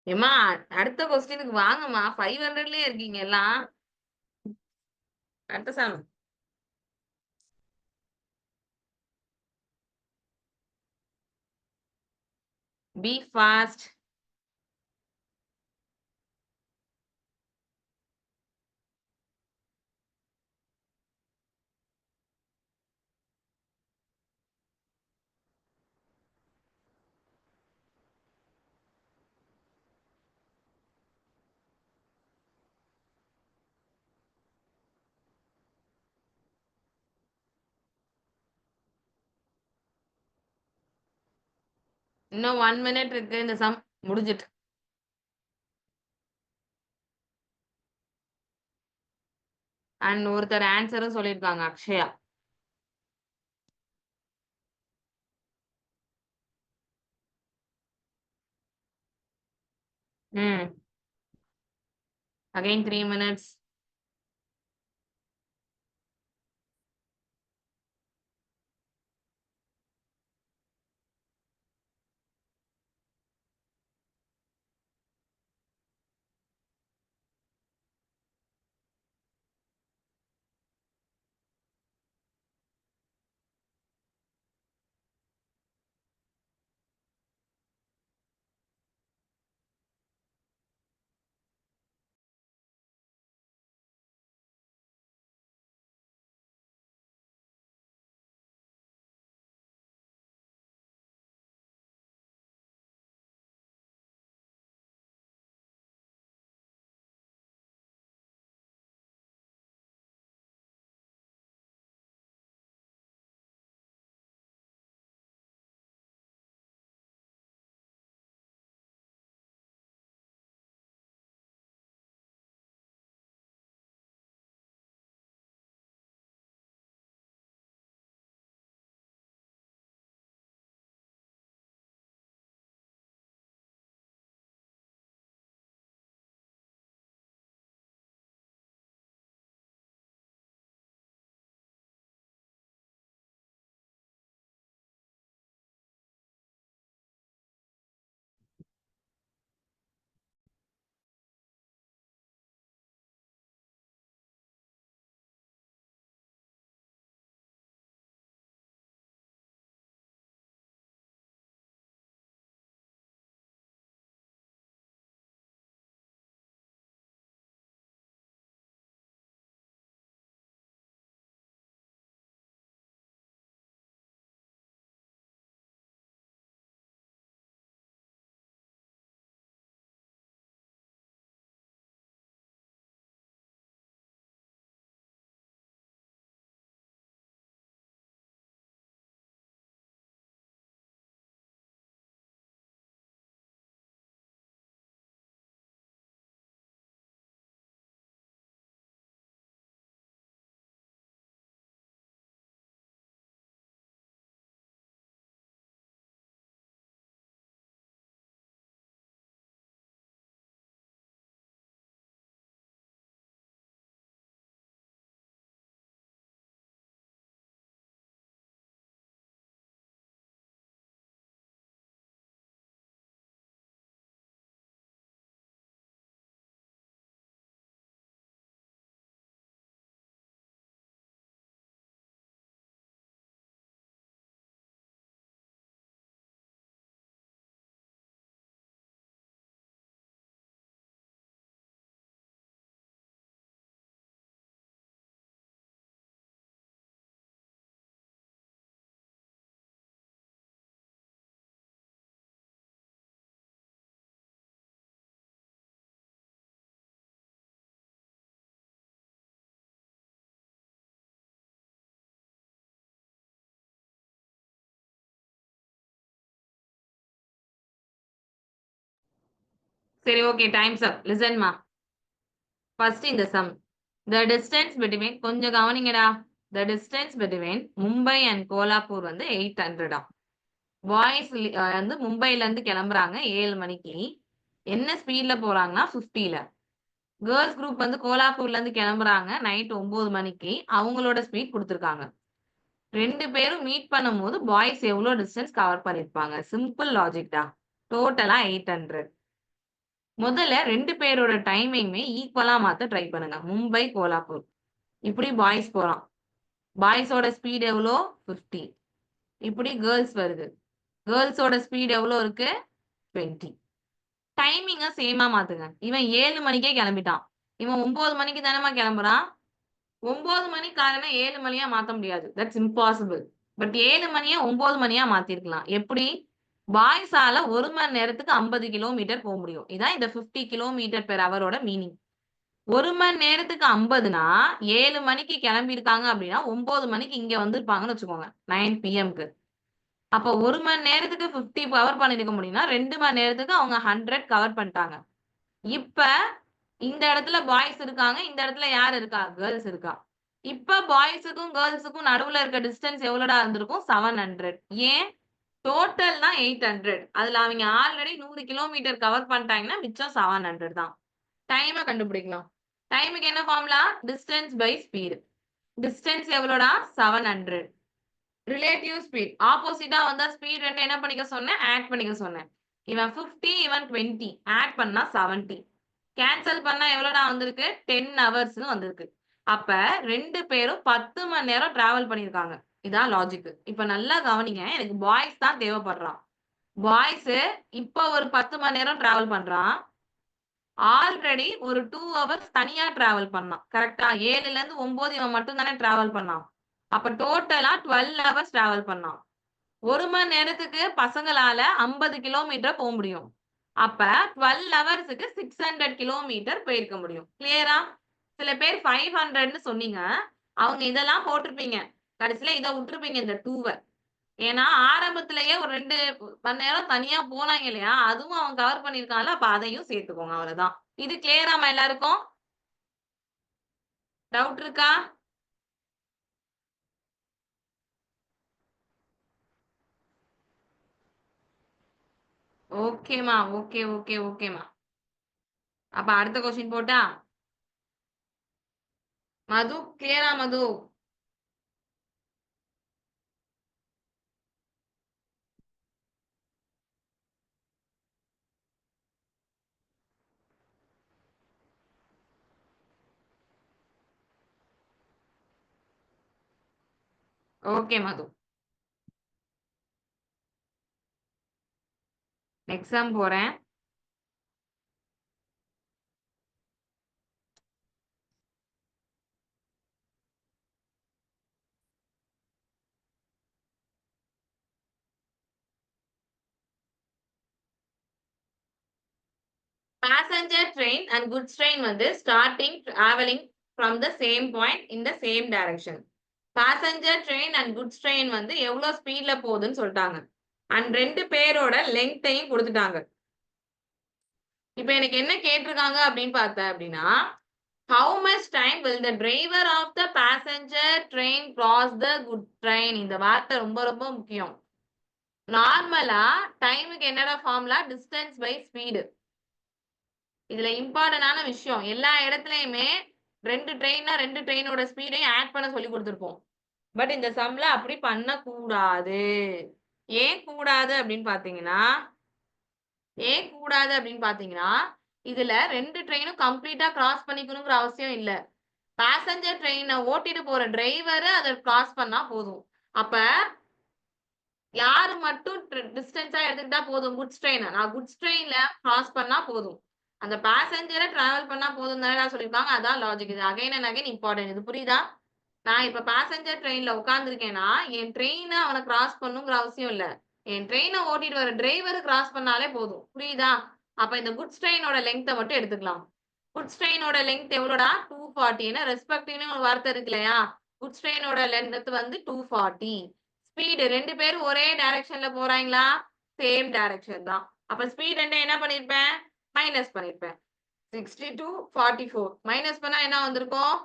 ஏமா அடுத்த கொஸ்டினுக்கு வாங்கம்மா. 500லயே இருக்கீங்க எல்லாம். அடுத்த சம். B fast. இன்னும் 1 மினிட் இருக்கு. இந்த சம் முடிஞ்சிட்டு. அண்ட் ஒருத்தர் ஆன்சரும் சொல்லியிருக்காங்க, அக்ஷயா. ம். Again 3 minutes. சரி, ஓகே. Times up. லிசன்மா. ஃபர்ஸ்ட் இந்த சம். த டிஸ்டன்ஸ் பிட்வீன் கொஞ்சம் கவனிங்கடா. The distance between Mumbai and Kolhapur வந்து 800 பாய்ஸ் வந்து மும்பைல இருந்து கிளம்புறாங்க 7 மணிக்கு. என்ன ஸ்பீட்ல போறாங்கன்னா 50ல. கேர்ள்ஸ் குரூப் வந்து கோலாப்பூர்ல இருந்து கிளம்புறாங்க நைட் 9 மணிக்கு. அவங்களோட ஸ்பீட் குடுத்துருக்காங்க. 2 பேரும் மீட் பண்ணும்போது பாய்ஸ் எவ்வளோ டிஸ்டன்ஸ் கவர் பண்ணியிருப்பாங்க? சிம்பிள் லாஜிக்டா. டோட்டலா 800. முதல்ல 2 பேரோட டைமிங்குமே ஈக்குவலா மாத்த ட்ரை பண்ணுங்க. மும்பை, கோலாப்பூர். இப்படி பாய்ஸ் போலாம். பாய்ஸோட ஸ்பீட் எவ்வளோ? 50. இப்படி கேர்ள்ஸ் வருது. கேர்ள்ஸோட ஸ்பீட் எவ்வளோ இருக்கு? 20. டைமிங்க சேமா மாத்துங்க. இவன் 7 மணிக்கே கிளம்பிட்டான். இவன் 9 மணிக்கு தானேம்மா கிளம்புறான். 9 மணிக்காரனை 7 மணியா மாத்த முடியாது. That's impossible. பட் 7 மணியை 9 மணியா மாத்திருக்கலாம். எப்படி? பாய்ஸால 1 மணி நேரத்துக்கு 50 கிலோமீட்டர் போக முடியும். இதான் இந்த 50 கிலோமீட்டர் பெர் ஹவரோட மீனிங். 1 மணி நேரத்துக்கு 50னா 7 மணிக்கு கிளம்பியிருக்காங்க அப்படின்னா 9 மணிக்கு இங்க வந்திருப்பாங்கன்னு வச்சுக்கோங்க. 9 PM-க்கு. அப்போ 1 மணி நேரத்துக்கு 50 கவர் பண்ணிருக்க முடியும்னா 2 மணி நேரத்துக்கு அவங்க 100 கவர் பண்ணிட்டாங்க. இப்ப இந்த இடத்துல பாய்ஸ் இருக்காங்க. இந்த இடத்துல யார் இருக்கா? கேர்ள்ஸ் இருக்கா. இப்ப பாய்ஸுக்கும் கேர்ள்ஸுக்கும் நடுவுல இருக்க டிஸ்டன்ஸ் எவ்வளோடா இருந்திருக்கும்? 700. ஏன்? டோட்டல் தான் 800. அதுல அவங்க ஆல்ரெடி 100 கிலோமீட்டர் கவர் பண்ணிட்டாங்கன்னா மிச்சம் 700 தான். டைமை கண்டுபிடிக்கலாம். டைமுக்கு என்ன formula? Distance by speed. Distance எவ்வளோடா? 700. ரிலேட்டிவ் ஸ்பீட் ஆப்போசிட்டா வந்தா ஸ்பீட் ரெண்டு என்ன பண்ணிக்க சொன்னேன்? ஆட் பண்ணிக்க சொன்னேன். இவன் 50, இவன் 20. ஆட் பண்ணா 70. கேன்சல் பண்ணா எவ்வளோடா வந்திருக்கு? 10 ஹவர்ஸ்னு வந்திருக்கு. அப்ப 2 பேரும் 10 மணி நேரம் டிராவல் பண்ணியிருக்காங்க. இதான் லாஜிக். இப்ப நல்லா கவனிங்க. எனக்கு பாய்ஸ் தான் தேவைப்படுறான். பாய்ஸ் இப்ப ஒரு 10 மணி நேரம் டிராவல் பண்றான். ஆல்ரெடி ஒரு 2 ஹவர்ஸ் தனியா டிராவல் பண்ணான். கரெக்டா? 7ல இருந்து 9 இவன் மட்டும் தானே டிராவல் பண்ணான். அப்ப டோட்டலா 12 ஹவர்ஸ் டிராவல் பண்ணான். 1 மணி நேரத்துக்கு பசங்களால 50 கிலோமீட்டர் போக முடியும். அப்ப 12 ஹவர்ஸுக்கு 600 கிலோமீட்டர் போயிருக்க முடியும். கிளியரா? சில பேர் 500ன்னு சொன்னீங்க. அவங்க இதெல்லாம் போட்டிருப்பீங்க. கடைசியில இதை விட்டுருப்பீங்க இந்த 2-வை. ஏன்னா ஆரம்பத்திலேயே ஒரு 2 மணி நேரம் தனியா போனாங்க இல்லையா? அதுவும் அவன் கவர் பண்ணியிருக்கான்ல. அப்ப அதையும் சேர்த்துக்கோங்க. அவ்வளவுதான். இது கிளியராமா எல்லாருக்கும்? டவுட் இருக்கா? ஓகேமா. ஓகே ஓகே ஓகேமா. அப்ப அடுத்த கொஸ்டின் போட்டா? மது கிளியரா மது? ஓகே மது. எக்ஸாம் போறேன். Passenger train and goods train வந்து starting traveling from the same point in the same direction. Passenger train and goods train வந்து எவ்வளவு ஸ்பீட்ல போகுதுன்னு சொல்லிட்டாங்க. அண்ட் 2 பேரோட லெங்க்த்தையும் கொடுத்துட்டாங்க. இப்ப எனக்கு என்ன கேட்டிருக்காங்க அப்படின்னு பார்த்தேன் அப்படின்னா, how much time will the driver of the passenger train cross the goods train? இந்த வார்த்தை ரொம்ப ரொம்ப முக்கியம். நார்மலா டைமுக்கு என்னடா ஃபார்முலா? Distance by speed. இதுல இம்பார்ட்டன்டான விஷயம், எல்லா இடத்துலயுமே 2 ட்ரெயின்னா 2 ட்ரெயினோட ஸ்பீடையும் ஆட் பண்ண சொல்லி கொடுத்துருப்போம். பட் இந்த சம்ல அப்படி பண்ணக்கூடாது. ஏன் கூடாது அப்படின்னு பாத்தீங்கன்னா, இதுல 2 ட்ரெயினும் கம்ப்ளீட்டா கிராஸ் பண்ணிக்கணுங்கிற அவசியம் இல்ல. பேசஞ்சர் ட்ரெயினை ஓட்டிட்டு போற டிரைவர் அதை கிராஸ் பண்ணா போதும். அப்ப யாரு மட்டும் டிஸ்டன்ஸா எடுத்துக்கிட்டா போதும்? Goods train. நான் குட்ஸ் ட்ரெயின்ல கிராஸ் பண்ணா போதும். அந்த பேசஞ்சரை டிராவல் பண்ணா போதும் தானே சொல்லியிருக்காங்க. அதான் லாஜிக். இது அகைன் அண்ட் அகைன் இம்பார்ட்டன்ட். இது புரியுதா? நான் இப்ப பேசஞ்சர் ட்ரெயின்ல உட்கார்ந்துருக்கேன்னா என் ட்ரெயினை அவனை கிராஸ் பண்ணுங்கிற அவசியம் இல்ல. என் ட்ரெயினை ஓட்டிட்டு வர டிரைவர் கிராஸ் பண்ணாலே போதும். புரியுதா? அப்ப இந்த குட்ஸ் ட்ரெயினோட லெங்க்த்தை மட்டும் எடுத்துக்கலாம். குட்ஸ் ட்ரெயினோட லெங்த் எவ்வளோடா? 240. ஏன்னா ரெஸ்பெக்டிவ்னு ஒரு வார்த்தை இருக்கு இல்லையா? குட்ஸ் ட்ரெயினோட லென்த் வந்து 240. ஸ்பீடு 2 பேரும் ஒரே டைரக்ஷன்ல போறாங்களா? சேம் டைரக்ஷன் தான். அப்ப ஸ்பீட் என்ன பண்ணிருப்பேன்? மைனஸ் பண்ணிருப்பேன். 62 44 மைனஸ் பண்ணா என்ன வந்திருக்கும்?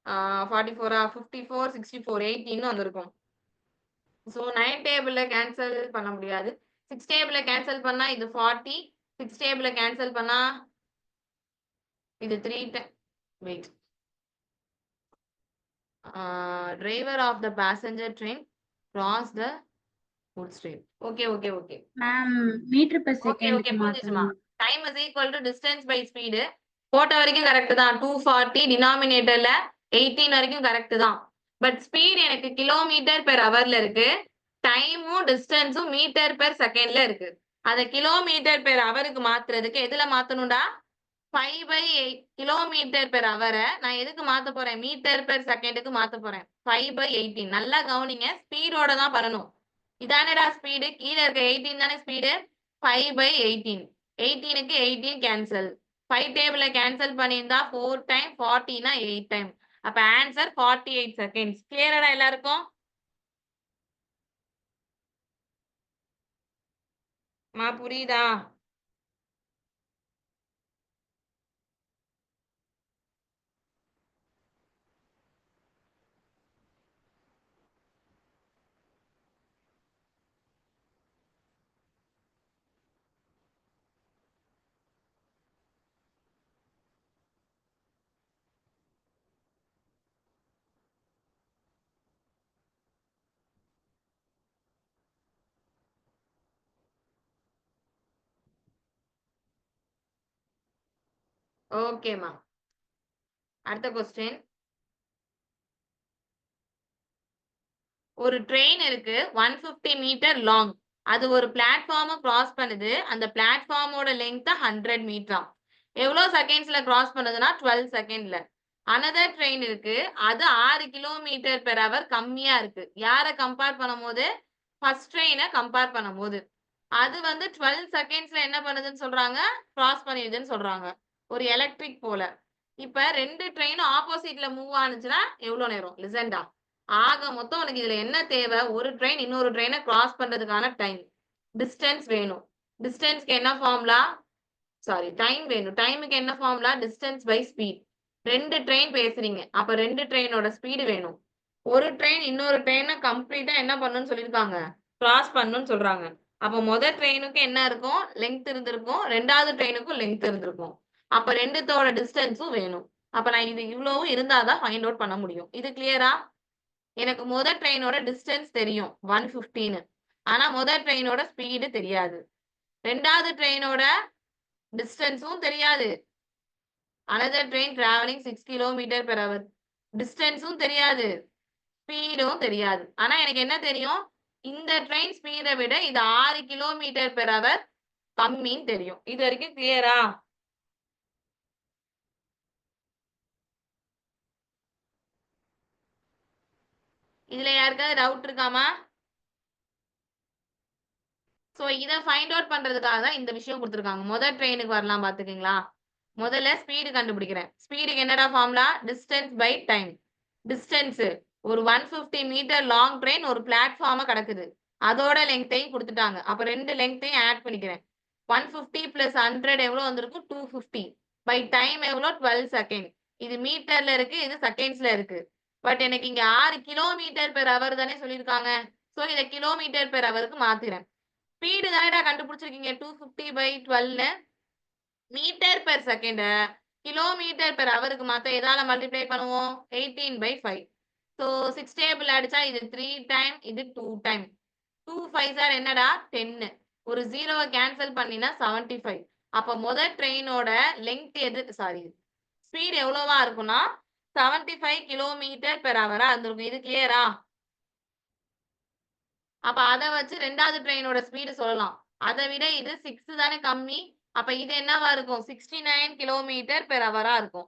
44 54 64 18 வந்திருக்கும். சோ 9 டேபிள்ல கேன்சல் பண்ண முடியாது. 6 டேபிள்ல கேன்சல் பண்ணா இது 40. 6 டேபிள்ல கேன்சல் பண்ணா இது 3 wait. driver of the passenger train cross the goods train. Okay okay okay ma'am metre per okay okay செகண்டுக்கு புரிஞ்சுச்சுமா. மாத்தணும். Time is equal to distance by speed. போட்ட வரைக்கும் கரெக்ட் தான். 240 டினாமினேட்டர்ல 18 வரைக்கும் கரெக்ட் தான். பட் ஸ்பீட் எனக்கு கிலோமீட்டர் பெர் ஹவர்ல இருக்கு. டைமும் டிஸ்டன்ஸும் மீட்டர் பெர் செகண்ட்ல இருக்கு. அதை கிலோமீட்டர் பெர் ஹவருக்கு மாத்துறதுக்கு எதுல மாத்தணும்டா? 5/8 கிலோமீட்டர் பெர் ஹவரை நான் எதுக்கு மாத்த போறேன்? மீட்டர் பெர் செகண்டுக்கு மாத்த போறேன். 5/18. நல்லா கவனிங்க, ஸ்பீடோட தான் பண்ணணும். இதானடா ஸ்பீடு, கீழே இருக்க 18 தானே ஸ்பீடு. 5/18. 18க்கு 18 கேன்சல். 5 டேபிள கேன்சல் பண்ணியிருந்தா 4 டைம் 40னா 8 டைம். அப்ப ஆன்சர் 48 செகண்ட்ஸ். கிளியரடா எல்லாருக்கும்? புரியுதா? ஓகேமா. அடுத்த கொஸ்டின். ஒரு ட்ரெயின் இருக்கு 150 மீட்டர் லாங். அது ஒரு பிளாட்ஃபார்மை கிராஸ் பண்ணுது. அந்த பிளாட்ஃபார்மோட லெங்த் 100 மீட்டராம். எவ்வளவு செகண்ட்ஸ்ல கிராஸ் பண்ணுதுன்னா 12 செகண்ட்ல. அனதர் ட்ரெயின் இருக்கு, அது 6 கிலோமீட்டர் பெர் ஹவர் கம்மியா இருக்கு. யாரை கம்பேர் பண்ணும் போது? ஃபர்ஸ்ட் ட்ரெயினை கம்பேர் பண்ணும் போது. அது வந்து 12 செகண்ட்ஸ்ல என்ன பண்ணுதுன்னு சொல்றாங்க? கிராஸ் பண்ணிடுதுன்னு சொல்றாங்க. ஒரு எலக்ட்ரிக் போல. இப்ப 2 ட்ரெயினும் ஆப்போசிட்ல மூவ் ஆனிச்சுன்னா எவ்வளவு நேரம்? லிசன்டா. ஆக மொத்தம் உனக்கு இதுல என்ன தேவை? ஒரு ட்ரெயின் இன்னொரு ட்ரெயினை கிராஸ் பண்றதுக்கான டைம், டிஸ்டன்ஸ் வேணும். டிஸ்டன்ஸ்க்கு என்ன ஃபார்முலா? சாரி, டைம் வேணும். டைமுக்கு என்ன formula? Distance by speed. 2 train பேசுறீங்க, அப்ப 2 ட்ரெயினோட ஸ்பீடு வேணும். ஒரு ட்ரெயின் இன்னொரு ட்ரெயினை கம்ப்ளீட்டா என்ன பண்ணணும்னு சொல்லியிருக்காங்க? கிராஸ் பண்ணணும்னு சொல்றாங்க. அப்ப முதல் ட்ரெயினுக்கு என்ன இருக்கும்? லெங்த் இருந்திருக்கும். 2வது ட்ரெயினுக்கும் லெங்த் இருந்திருக்கும். அப்ப 2தோட டிஸ்டன்ஸும் வேணும். அப்ப நான் இது இவ்வளவும் இருந்தாதான் ஃபைண்ட் அவுட் பண்ண முடியும். இது கிளியரா? எனக்கு முதல் ட்ரெயினோட டிஸ்டன்ஸ் தெரியும் 150ன்னு. ஆனா முதல் ட்ரெயினோட ஸ்பீடு தெரியாது. 2வது ட்ரெயினோட டிஸ்டன்ஸும் தெரியாது. Another train travelling 6 kilometre per hour. டிஸ்டன்ஸும் தெரியாது, ஸ்பீடும் தெரியாது. ஆனா எனக்கு என்ன தெரியும்? இந்த ட்ரெயின் ஸ்பீடை விட இது 6 கிலோமீட்டர் பெர் ஹவர் கம்மின்னு தெரியும். இது வரைக்கும் கிளியரா? இதுல யாருக்காவது டவுட் இருக்காமா? சோ இதை ஃபைண்ட் அவுட் பண்றதுக்காக தான் இந்த விஷயம் கொடுத்துருக்காங்க. முதல் ட்ரெயினுக்கு வரலாம் பாத்துக்கீங்களா? முதல்ல ஸ்பீடு கண்டுபிடிக்கிறேன். ஸ்பீடுக்கு என்னடா formula? Distance by time. Distance ஒரு 150 மீட்டர் லாங் ட்ரெயின் ஒரு பிளாட்ஃபார்மை கிடக்குது. அதோட லெங்க்த்தையும் கொடுத்துட்டாங்க. அப்ப 2 லெங்க்த்தையும் ஆட் பண்ணிக்கிறேன். 150 பிளஸ் 100 எவ்வளவு வந்திருக்கும்? 250. பை டைம் எவ்வளோ? 12 செகண்ட். இது மீட்டர்ல இருக்கு, இது செகண்ட்ஸ்ல இருக்கு. பட் எனக்கு இங்க 6 கிலோமீட்டர் பெர் ஹவர் தானே சொல்லியிருக்காங்க. சோ இதை கிலோமீட்டர் பெர் ஹவருக்கு மாத்திரேன். ஸ்பீடு தானடா கண்டுபிடிச்சிருக்கீங்க 250/12. Metre per second kilometre per ஹவருக்கு மாத்த எதால மல்டிப்ளை பண்ணுவோம்? 18/5. ஸோ 6 டேபிள் அடிச்சா இது 3 டைம், இது 2 டைம். 2 5 சார் என்னடா? 10. ஒரு 0வை கேன்சல் பண்ணினா 75. அப்ப முதல் ட்ரெயினோட லெங்த் சாரி, ஸ்பீட் எவ்வளவா இருக்கும்னா 75 கிலோமீட்டர் பெர் ஹவரா இருந்திருக்கும். இது கிளியரா? அப்ப அதை வச்சு 2வது ட்ரெயினோட ஸ்பீடு சொல்லலாம். அதை விட இது 6 தானே கம்மி. அப்ப இது என்னவா இருக்கும்? 69 கிலோமீட்டர் பெர் ஹவரா இருக்கும்.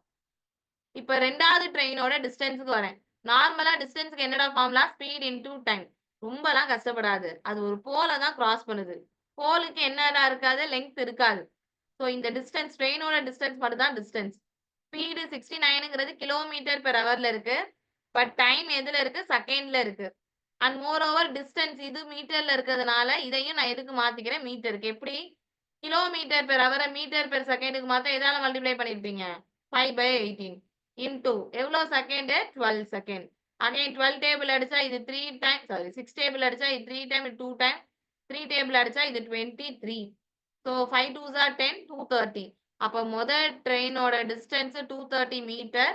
இப்ப 2வது ட்ரெயினோட டிஸ்டன்ஸுக்கு வரேன். நார்மலா டிஸ்டன்ஸ்க்கு என்னடா ஃபார்முலா? Speed into time. ரொம்பலாம் கஷ்டப்படாது. அது ஒரு போலை தான் கிராஸ் பண்ணுது. போலுக்கு என்னடா இருக்காது? லெங்த் இருக்காது. ஸோ இந்த டிஸ்டன்ஸ், ட்ரெயினோட டிஸ்டன்ஸ் மட்டும் தான் டிஸ்டன்ஸ். ஸ்பீடு 69ங்கிறது கிலோமீட்டர் பெர் ஹவர்ல இருக்கு. பட் டைம் எதுல இருக்கு? செகண்ட்ல இருக்கு. அண்ட் மோர் ஓவர் டிஸ்டன்ஸ் இது மீட்டர்ல இருக்கிறதுனால இதையும் நான் எதுக்கு மாத்திக்கிறேன்? மீட்டருக்கு. எப்படி? கிலோமீட்டர் பெர் ஹவரை மீட்டர் பெர் செகண்டுக்கு மாத்த எதால மல்டிப்ளை பண்ணிருப்பீங்க? 5/18 இன்டூ எவ்வளவு செகண்ட்? 12 செகண்ட். அகைன் 12 டேபிள் அடிச்சா இது 3 டைம், சாரி 6 டேபிள் அடிச்சா இது 3 டைம், 2 டைம். 3 டேபிள் அடிச்சா இது 23. So 5 2s are 10, 230. அப்ப முதல் ட்ரெயினோட டிஸ்டன்ஸ் 230 மீட்டர்.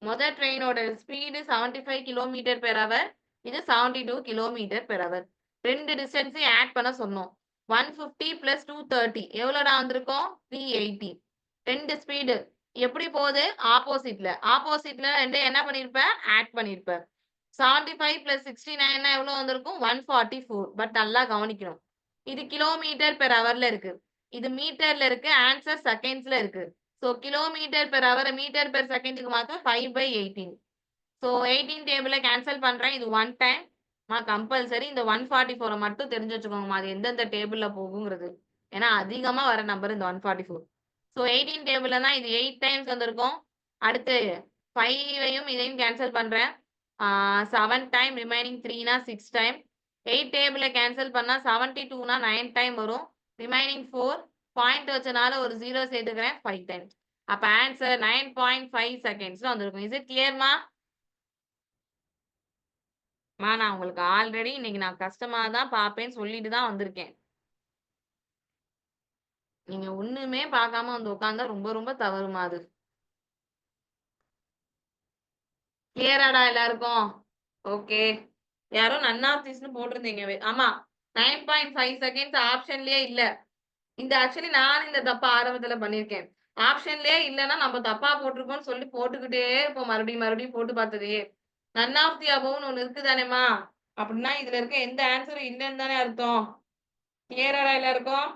முதல் ட்ரெயினோட ஸ்பீடு 75 கிலோமீட்டர் பெர் ஹவர். இது 72 கிலோமீட்டர் பெர் ஹவர். 2 டிஸ்டன்ஸையும் ஆட் பண்ண சொன்னோம். 150 பிளஸ் 230 எவ்வளோடா வந்திருக்கும் 380. ரெண்டு ஸ்பீடு எப்படி போகுது ஆப்போசிட்ல ரெண்டு என்ன பண்ணிருப்ப ஆட் பண்ணிருப்ப. 75 பிளஸ் 69 எவ்வளவு வந்திருக்கும் 144. பட் நல்லா கவனிக்கணும், இது கிலோமீட்டர் பெர் ஹவர்ல இருக்கு, இது மீட்டர்ல இருக்கு, ஆன்சர் செகண்ட்ஸ்ல இருக்கு. So kilometre per hour metre per செகண்டுக்கு மாத்த 5/18. ஸோ 18 டேபிள கேன்சல் பண்றேன், இது ஒன் டைம் கம்பல்சரி. இந்த 144 மட்டும் தெரிஞ்சு வச்சுக்கோங்கம்மா, அது எந்தெந்த டேபிள்ல போகுங்கிறது. ஏன்னா அதிகமா வர நம்பர் இந்த 144. ஸோ 18 டேபிள்னா இது 8 டைம்ஸ் வந்திருக்கும். அடுத்து 5ஐயும் இதையும் கேன்சல் பண்றேன். 7 டைம், ரிமைனிங் 3னா 6 டைம். 8 டேபிள கேன்சல் பண்ணா 72னா 9 டைம் வரும். ரிமைனிங் 4 பாயிண்ட் வச்சனால ஒரு 0 சேர்த்துக்கிறேன் 5 டைம். அப்ப ஆன்சர் 9.5 செகண்ட்ஸ்ல வந்திருக்கும். இஸ் இட் கிளியர்மா? நான் உங்களுக்கு ஆல்ரெடி இன்னைக்கு நான் கஷ்டமா தான் பார்ப்பேன்னு சொல்லிட்டு தான் வந்திருக்கேன். நீங்க ஒண்ணுமே பார்க்காம வந்து உட்கார்ந்தா ரொம்ப ரொம்ப தவறுமா அது. கிளியராடா எல்லாருக்கும்? ஓகே. யாரோ நன் ஆஃப் திஸ்னு போட்டிருந்தீங்க. ஆமா, 9.5 செகண்ட்ஸ் ஆப்ஷன்லயே இல்ல. இந்த ஆக்சுவலி நான் இந்த தப்பா ஆரம்பத்துல பண்ணிருக்கேன். ஆப்ஷன்லயே இல்லன்னா நம்ம தப்பா போட்டிருக்கோம்னு சொல்லி போட்டுக்கிட்டே இருப்போம், மறுபடியும் மறுபடியும் போட்டு பார்த்ததே. நன் ஆஃப் தி அபவ்னு ஒண்ணு இருக்குதானேமா? அப்படின்னா இதுல இருக்க எந்த ஆன்சரும் இல்லைன்னு தானே அர்த்தம். கிளியராடா எல்லாருக்கும்?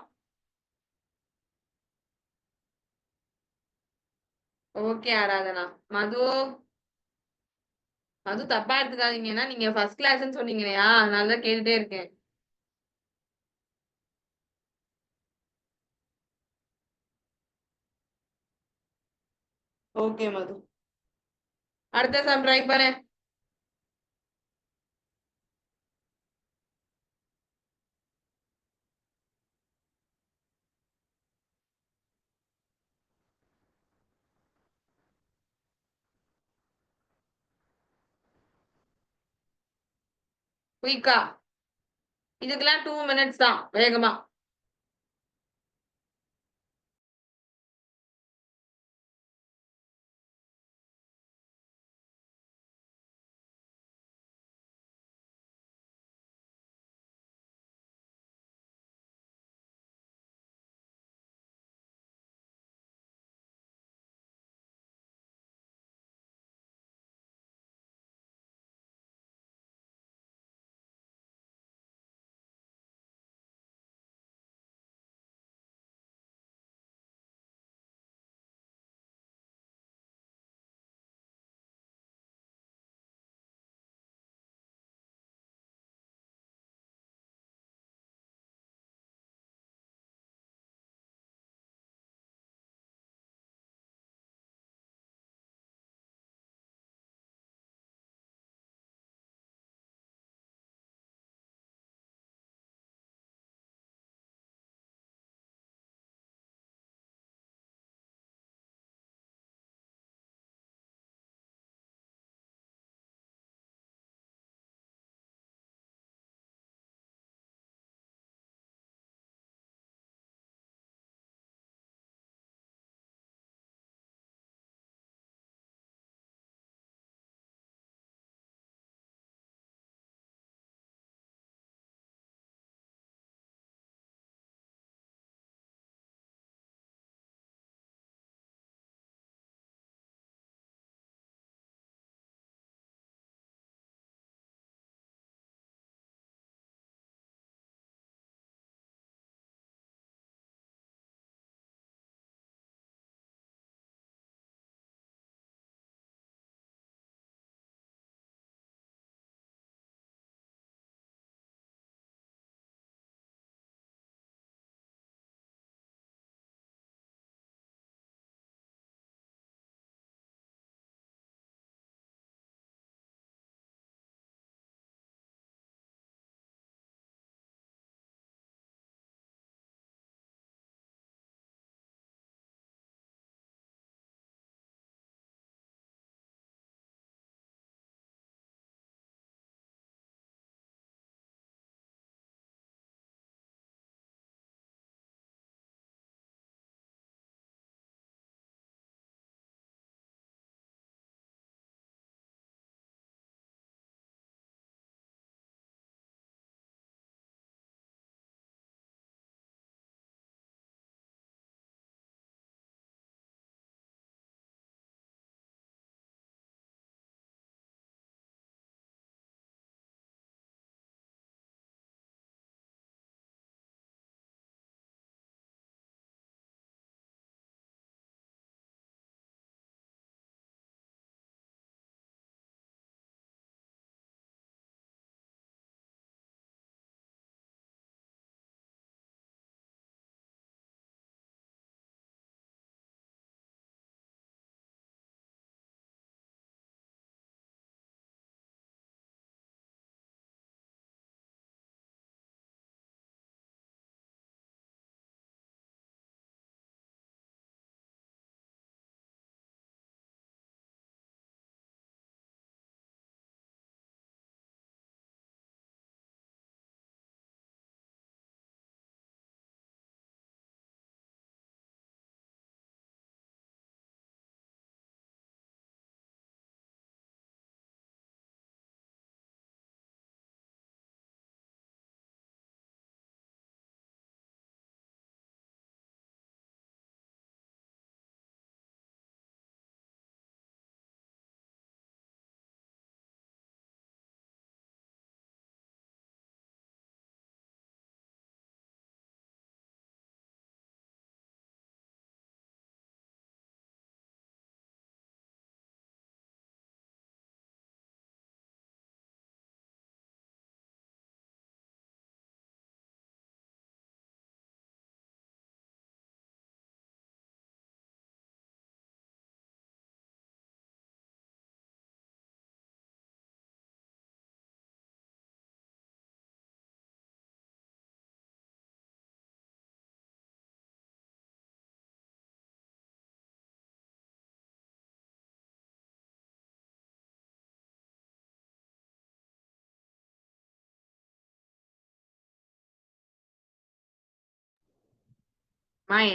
ஓகே ஆராதனா. மது மது தப்பா எடுத்துக்காதீங்க, ஏன்னா நீங்க ஃபர்ஸ்ட் கிளாஸ்ன்னு சொன்னீங்க இல்லையா, அதனால தான் கேட்டுட்டே இருக்கேன். ஓகே மது, அடுத்த சம் ட்ரை பண்ணு. குயிக்கா, இதுக்கெல்லாம் 2 மினிட்ஸ் தான், வேகமா.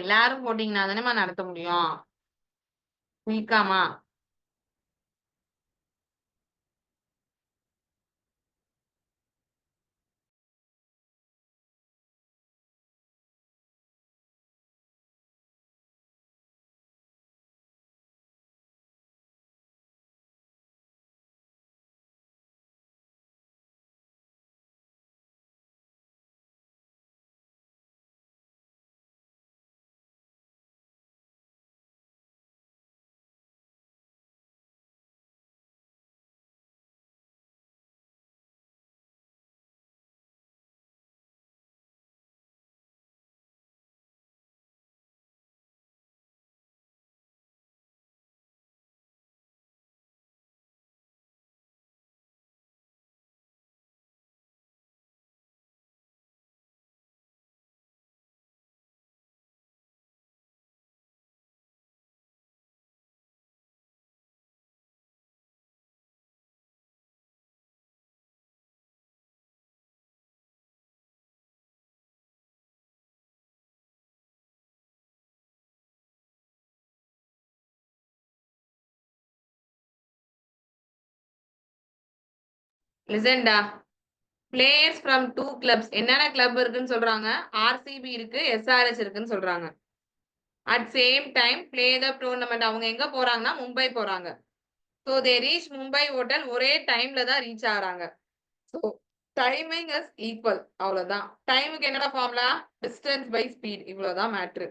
எல்லாரும் போட்டீங்கன்னா தானேம்மா நடத்த முடியும். குயிக்காமா? லிசன்டா. Players from 2 clubs. என்னென்ன கிளப் இருக்குன்னு சொல்றாங்க? ஆர்சிபி இருக்கு, எஸ்ஆர்எச் இருக்குன்னு சொல்றாங்க. At same time play the tournament. அவங்க எங்க போறாங்கன்னா மும்பை போறாங்க. So they reach Mumbai hotel ஒரே டைம்ல தான் ரீச் ஆகுறாங்க. So timing is equal. அவ்வளவுதான். டைமுக்கு என்னடா ஃபார்முலா? Distance by speed. இவ்வளவுதான் matter.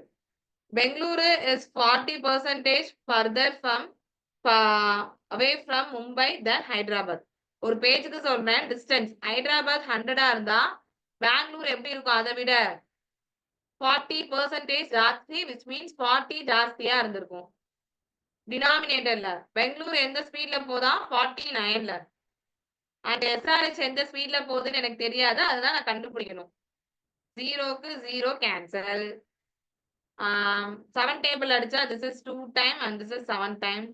Bengaluru is 40% further from away from Mumbai then Hyderabad. ஒரு பேஜுக்கு சொல்றேன் டிஸ்டன்ஸ். ஹைதராபாத் 100 இருந்தா பெங்களூர் எப்படி இருக்கும்? அதை விட 40% ஜாஸ்தி, விச் மீன்ஸ் 40 ஜாஸ்தியா இருந்திருக்கும். டினாமினேட்டர்ல பெங்களூர் எந்த ஸ்பீட்ல போதா? 49ல. அண்ட் எஸ்ஆர்எச் எந்த ஸ்பீட்ல போகுதுன்னு எனக்கு தெரியாது, அதுதான் நான் கண்டுபிடிக்கணும். 0க்கு 0 கேன்சல். 7 டேபிள் அடிச்சா this is 2 time and this is 7 time.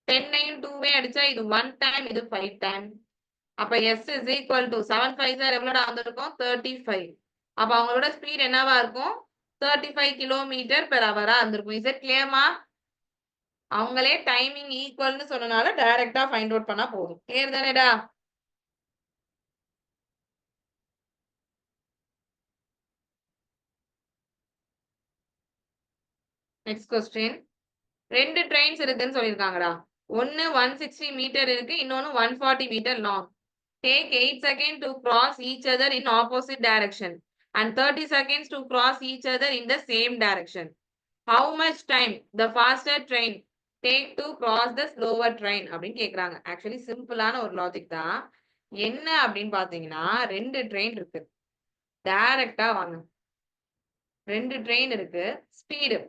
10 2வே அடிச்சா இது 1 டைம், இது 5 டைம். அப்ப எஸ் இஸ் ஈக்குவல் டு 7 5 எவ்வளோடா வந்திருக்கும்? 35. அப்ப அவங்களோட ஸ்பீட் என்னவா இருக்கும்? 35 கிலோமீட்டர் பெர் ஹவரா இருந்திருக்கும். இஸ் இட் கிளியர்மா? அவங்களே டைமிங் ஈக்குவல்னு சொன்னனால டைரக்டா ஃபைண்ட் அவுட் பண்ணா போதும். கிளியர் தானேடா? Next question. 2 ட்ரெயின்ஸ் இருக்குன்னு சொல்லியிருக்காங்கடா. ஒன்னு 160 மீட்டர் இருக்கு, இன்னொன்னு 140 metre long. Take 8 seconds to cross each other in opposite direction and 30 seconds to cross each other in the same direction. How much time the faster train take to cross the slower train? அப்படின்னு கேக்குறாங்க. ஆக்சுவலி சிம்பிளான ஒரு லாஜிக் தான். என்ன அப்படின்னு பாத்தீங்கன்னா, 2 ட்ரெயின் இருக்கு. டைரக்டா வாங்க. 2 ட்ரெயின் இருக்கு. ஸ்பீடு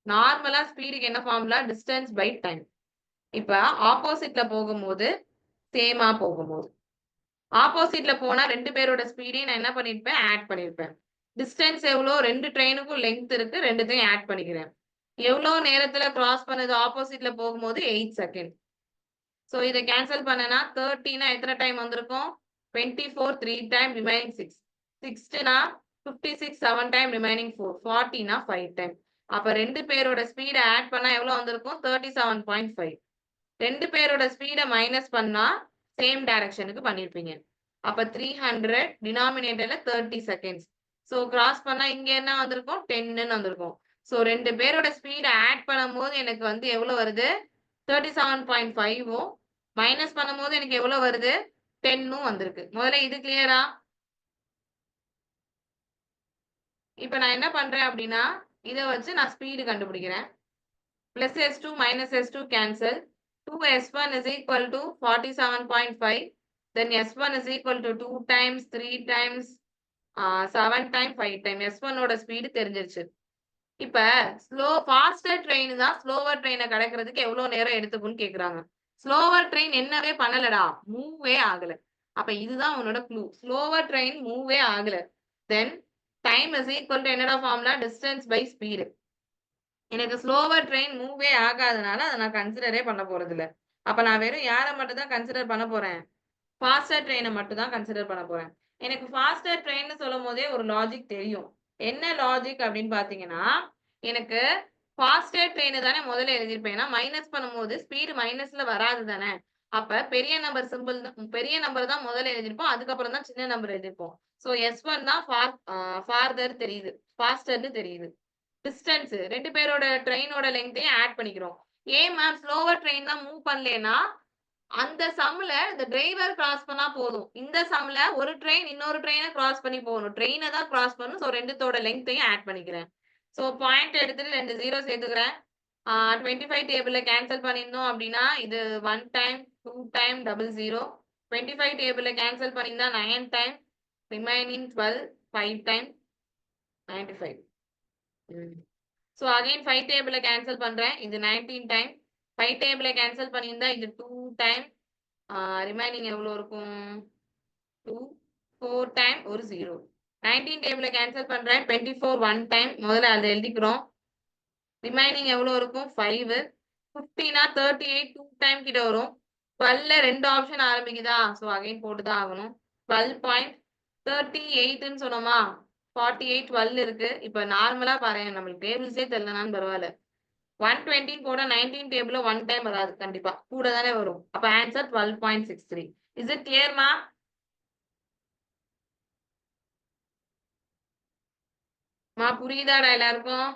நார்மலா ஸ்பீடுக்கு என்ன ஃபார்முலா? Distance by time. இப்ப ஆப்போசிட்ல போகும்போது சேமா போகும்போது, ஆப்போசிட்ல போனா 2 பேரோட ஸ்பீடையும் நான் என்ன பண்ணிருப்பேன்? ஆட் பண்ணிருப்பேன். டிஸ்டன்ஸ் எவ்வளோ? 2 ட்ரெயினுக்கும் லெங்த் இருக்கு, 2த்தையும் ஆட் பண்ணிக்கிறேன். எவ்வளோ நேரத்துல கிராஸ் பண்ணுது? ஆப்போசிட்ல போகும்போது 8 செகண்ட். ஸோ இதை கேன்சல் பண்ணனா 30னா எத்தனை டைம் வந்திருக்கும்? 24 3 time remaining 6. 6னா 56 7 time remaining 4. 40னா 5 time. அப்ப 2 பேரோட ஸ்பீடை ஆட் பண்ணா எவ்வளவு வந்திருக்கும்? 37.5. 2 பேரோட ஸ்பீடை மைனஸ் பண்ணா சேம் டைரக்ஷனுக்கு பண்ணிருப்பீங்க. அப்ப 300 டினாமினேட்டர்ல 30 செகண்ட்ஸ். ஸோ கிராஸ் பண்ணா இங்க என்ன வந்திருக்கும்? 10ன்னு வந்திருக்கும். ஸோ 2 பேரோட ஸ்பீடை ஆட் பண்ணும்போது எனக்கு வந்து எவ்வளவு வருது? 37.5ம் மைனஸ் பண்ணும்போது எனக்கு எவ்வளவு வருது? 10ம் வந்திருக்கு. முதல்ல இது கிளியரா? இப்ப நான் என்ன பண்றேன் அப்படின்னா, இதை வச்சு நான் ஸ்பீடு கண்டுபிடிக்கிறேன். Plus S2 minus S2 cancel. 2S1 is equal to 47.5. Then S1 is equal to 2 times, 3 times, 7 times, 5 times. S1 ஓட ஸ்பீடு தெரிஞ்சிருச்சு. இப்ப ஃபாஸ்டர் ட்ரெயின் தான் ஸ்லோவர் ட்ரெயினை கடக்கிறதுக்கு எவ்வளவு நேரம் எடுத்துக்கும்னு கேக்குறாங்க. ஸ்லோவர் ட்ரெயின் என்னவே பண்ணலடா, மூவே ஆகல. அப்ப இதுதான் உன்னோட க்ளூ. ஸ்லோவர் ட்ரெயின் மூவே ஆகல. Then time is equal to என்னடா ஃபார்முலா? Distance by speed. எனக்கு ஸ்லோவர் ட்ரெயின் மூவே ஆகாதனால அதை நான் கன்சிடரே பண்ண போறது இல்ல. அப்ப நான் வெறும் யாரை மட்டும் தான் கன்சிடர் பண்ண போறேன்? ஃபாஸ்டர் ட்ரெயினை மட்டும் தான் கன்சிடர் பண்ண போறேன். எனக்கு ஃபாஸ்டர் ட்ரெயின் சொல்லும் போதே ஒரு லாஜிக் தெரியும். என்ன லாஜிக் அப்படின்னு பாத்தீங்கன்னா, எனக்கு ஃபாஸ்டர் ட்ரெயின் தானே முதல்ல எழுதியிருப்பேன். ஏன்னா மைனஸ் பண்ணும்போது ஸ்பீடு மைனஸ்ல வராது தானே. அப்ப பெரிய நம்பர் சிம்பிள் பெரிய நம்பர் தான் முதல்ல எழுதியிருப்போம். அதுக்கப்புறம் தான் சின்ன நம்பர் எழுதியிருப்போம். ஸோ S1 தான் ஃபார்தர் தெரியுது. ஃபாஸ்டர்னு தெரியுது. டிஸ்டன்ஸ் 2 பேரோட ட்ரெயினோட லெங்த்தையும் ஆட் பண்ணிக்கிறோம். ஏன் மேம் ஸ்லோவர் ட்ரெயின் தான் மூவ் பண்ணலனா அந்த சம்ல இந்த டிரைவர் கிராஸ் பண்ணா போதும். இந்த சம்ல ஒரு ட்ரெயின் இன்னொரு ட்ரெயினை கிராஸ் பண்ணி போகணும். ட்ரெயினை தான் கிராஸ் பண்ணணும். ஸோ ரெண்டுத்தோட லெங்த்தையும் ஆட் பண்ணிக்கிறேன். ஸோ பாயிண்ட் எடுத்துட்டு 2 0 சேர்த்துக்கிறேன். 25 டேபிள்ல கேன்சல் பண்ணியிருந்தோம் அப்படின்னா இது 1 டைம் 2 டைம் 00. 25 டேபிள்ல கேன்சல் பண்ணியிருந்தா 9 time remaining 12 5 time 95. So again 5 டேபிள்ல கேன்சல் பண்றேன். இது 19 டைம் 5 டேபிள்ல கேன்சல் பண்ணியிருந்தா இது 2 டைம் ரிமைனிங் எவ்வளவு இருக்கும் 2 4 டைம் ஒரு 0. 19 டேபிள்ல கேன்சல் பண்றேன். 24 1 டைம் முதல்ல அதை எழுதிக்கிறோம். ரிமைனிங் எவ்வளவு இருக்கும் 5. 15 38 2 டைம் கிட்ட வரும். 12ல 2 ஆப்ஷன் ஆரம்பிக்குதா. ஸோ அகைன் போட்டு தான் ஆகணும். 12.38ன்னு சொன்னோமா 48 12 இருக்கு. இப்ப நார்மலா பாருங்க நம்மளுக்கு டேபிள்ஸே தெரியலனாலும் பரவாயில்ல. 120 போட 19 டேபிள்ல 1 டைம் வராது. கண்டிப்பா கூட தானே வரும். அப்ப ஆன்சர் 12.63. இஸ் இட் கிளியர்மா? புரியுதாடா எல்லாருக்கும்?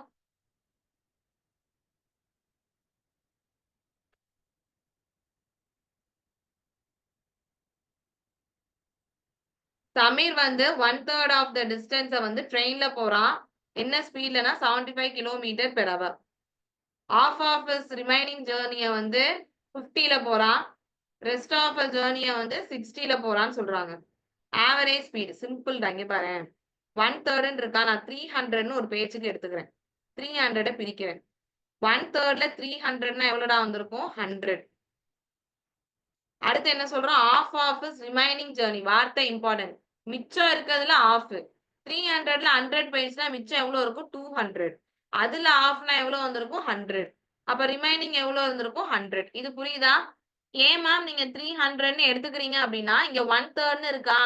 சமீர் வந்து 1/3 ஆஃப் த டிஸ்டன்ஸை வந்து ட்ரெயின்ல போறான். என்ன ஸ்பீட்லனா 75 kilometre per hour. Half of his remaining ஜேர்னியை வந்து 50ல போறான். ரெஸ்ட் ஆஃப் ஜேர்னியை வந்து 60ல போறான்னு சொல்றாங்க. ஆவரேஜ் ஸ்பீடு சிம்பிள் தான். இங்க பாரு 1/3 இருக்கா. நான் 300ன்னு ஒரு பேச்சுக்கு எடுத்துக்கிறேன். 300 பிரிக்கிறேன். 1/3ல 300னா எவ்வளோடா வந்திருக்கும் 100. அடுத்து என்ன சொல்றோம் ஆஃப் ஆஃப் ரிமைனிங் ஜேர்னி. வார்த்தை இம்பார்ட்டன்ட். மிச்சம் இருக்கிறதுல ஆஃப் 300ல 100 போயிடுச்சுன்னா மிச்சம் எவ்வளவு இருக்கும் 200. அதுல ஆஃப்னா எவ்வளவு வந்திருக்கும் 100. அப்ப ரிமைனிங் எவ்வளவு இருந்திருக்கும் 100. இது புரியுதா? ஏன் மேம் நீங்க 300ன்னு எடுத்துக்கிறீங்க அப்படின்னா இங்க 1/3ன்னு இருக்கா.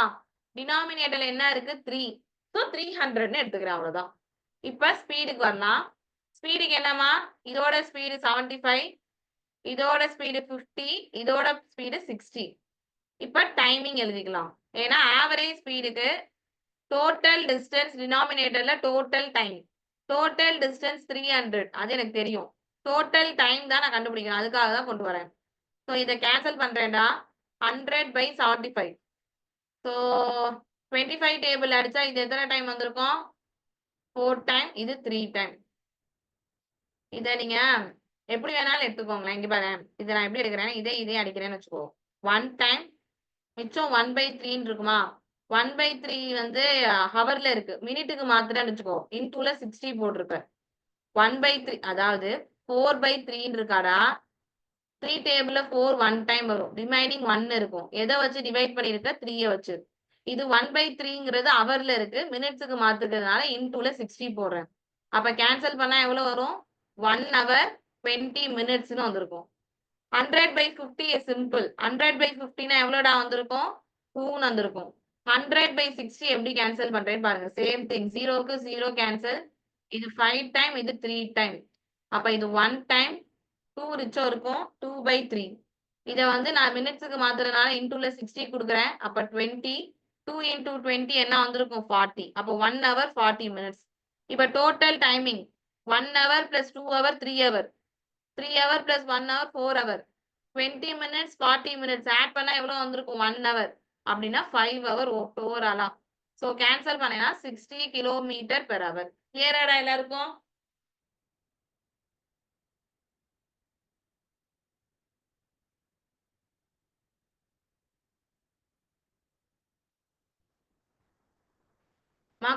டினாமினேட்டர்ல என்ன இருக்கு 3. ஸோ 300ன்னு எடுத்துக்கிறேன் அவ்வளவுதான். இப்ப ஸ்பீடுக்கு வரலாம். ஸ்பீடுக்கு என்னமா இதோட ஸ்பீடு 75 இதோட ஸ்பீடு 50 இதோட ஸ்பீடு 60. இப்ப டைமிங் எழுதிக்கலாம். ஏன்னா ஆவரேஜ் ஸ்பீடுக்கு டோட்டல் டிஸ்டன்ஸ் டினாமினேட்டர்ல டோட்டல் டைம். டோட்டல் டிஸ்டன்ஸ் 300 அது எனக்கு தெரியும். டோட்டல் டைம் தான் நான் கண்டுபிடிக்கணும். அதுக்காக தான் கொண்டு வரேன். ஸோ இதை கேன்சல் பண்றேன்டா 100/75. ஸோ 25 டேபிள் அடிச்சா இது எத்தனை டைம் வந்திருக்கும் 4 டைம் இது 3 டைம். இதை நீங்க எப்படி வேணாலும் எடுத்துக்கோங்களேன். இங்க பாரு இதை நான் எப்படி எடுக்கிறேன் இதே அடிக்கிறேன்னு வச்சுக்கோ 1 டைம் மிச்சம் 1/3 இருக்குமா 1/3 வந்து ஹவர்ல இருக்கு. மினிட்டுக்கு மாத்திரன்னு வச்சுக்கோ இன்டூல 60 போட்டிருப்பேன். 1/3 அதாவது 4/3 இருக்காடா. 3 டேபிள்ல 4 1 டைம் வரும். ரிமைனிங் 1 இருக்கும். எதை வச்சு டிவைட் பண்ணிருக்க 3ய வச்சு. இது 1/3ங்கிறது ஹவர்ல இருக்கு. மினிட்ஸுக்கு மாத்துக்கிறதுனால இன்டூல 60 போடுறேன். அப்ப கேன்சல் பண்ணா எவ்வளவு வரும் 1 hour 20 minutesன்னு வந்திருக்கும். 100/50 சிம்பிள். 100/50னா எவ்வளோடா வந்திருக்கும் 2ன்னு வந்திருக்கும். 100/60 எப்படி கேன்சல் பண்றேன்னு பாருங்க. சேம் திங் 0க்கு 0 கேன்சல். இது 5 டைம் இது 3 டைம். அப்ப இது 1 டைம் 2 ரிச்சோ இருக்கும் 2/3. இதை வந்து நான் மினிட்ஸுக்கு மாத்துறதுனால இன்டூல 60 கொடுக்குறேன். அப்ப 20 2 into 20 என்ன வந்திருக்கும் 40. அப்போ 1 hour 40 minutes. இப்ப total timing 1 hour plus 2 hour 3 hour 3 hour plus 1 hour 4 hour 20 minutes 40 minutes add பண்ணா எவ்வளவு வந்திருக்கும் 1 hour அப்படின்னா 5 hour ஓவராலா. ஸோ கேன்சல் பண்ணா 60 கிலோமீட்டர் பெர் hour. கிளியராடா எல்லாருக்கும்?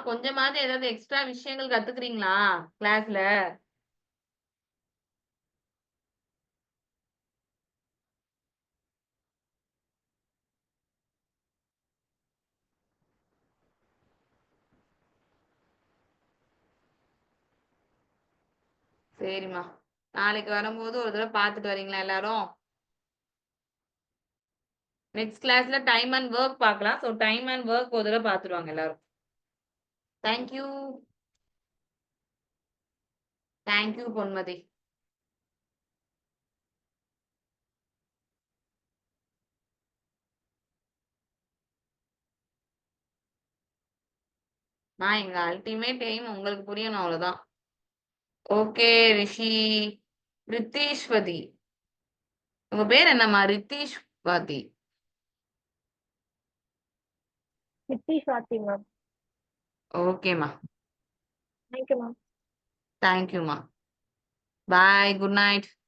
கொஞ்சமாவது ஏதாவது எக்ஸ்ட்ரா விஷயங்கள் கத்துக்கிறீங்களா கிளாஸ்ல? சரிம்மா நாளைக்கு வரும்போது ஒரு தடவை பார்த்துட்டு வரீங்களா எல்லாரும்? நெக்ஸ்ட் கிளாஸ்ல டைம் அண்ட் ஒர்க் பார்க்கலாம். ஸோ டைம் அண்ட் ஒர்க் ஒரு தடவை பார்த்துருவாங்க எல்லாரும். தேங்க்யூ. தேங்க்யூ பொன்மதி. நான் எங்க அல்டிமேட் எய்ம் உங்களுக்கு புரியணும் அவ்வளவுதான். ஓகே ரிஷி. ரித்தீஸ்வதி. உங்க பேர் என்னம்மா? ரித்தீஸ்வதி. Swati ma'am. ஓகேம்மா. Thank you ma'am. தேங்க்யூம்மா. பாய். Good night.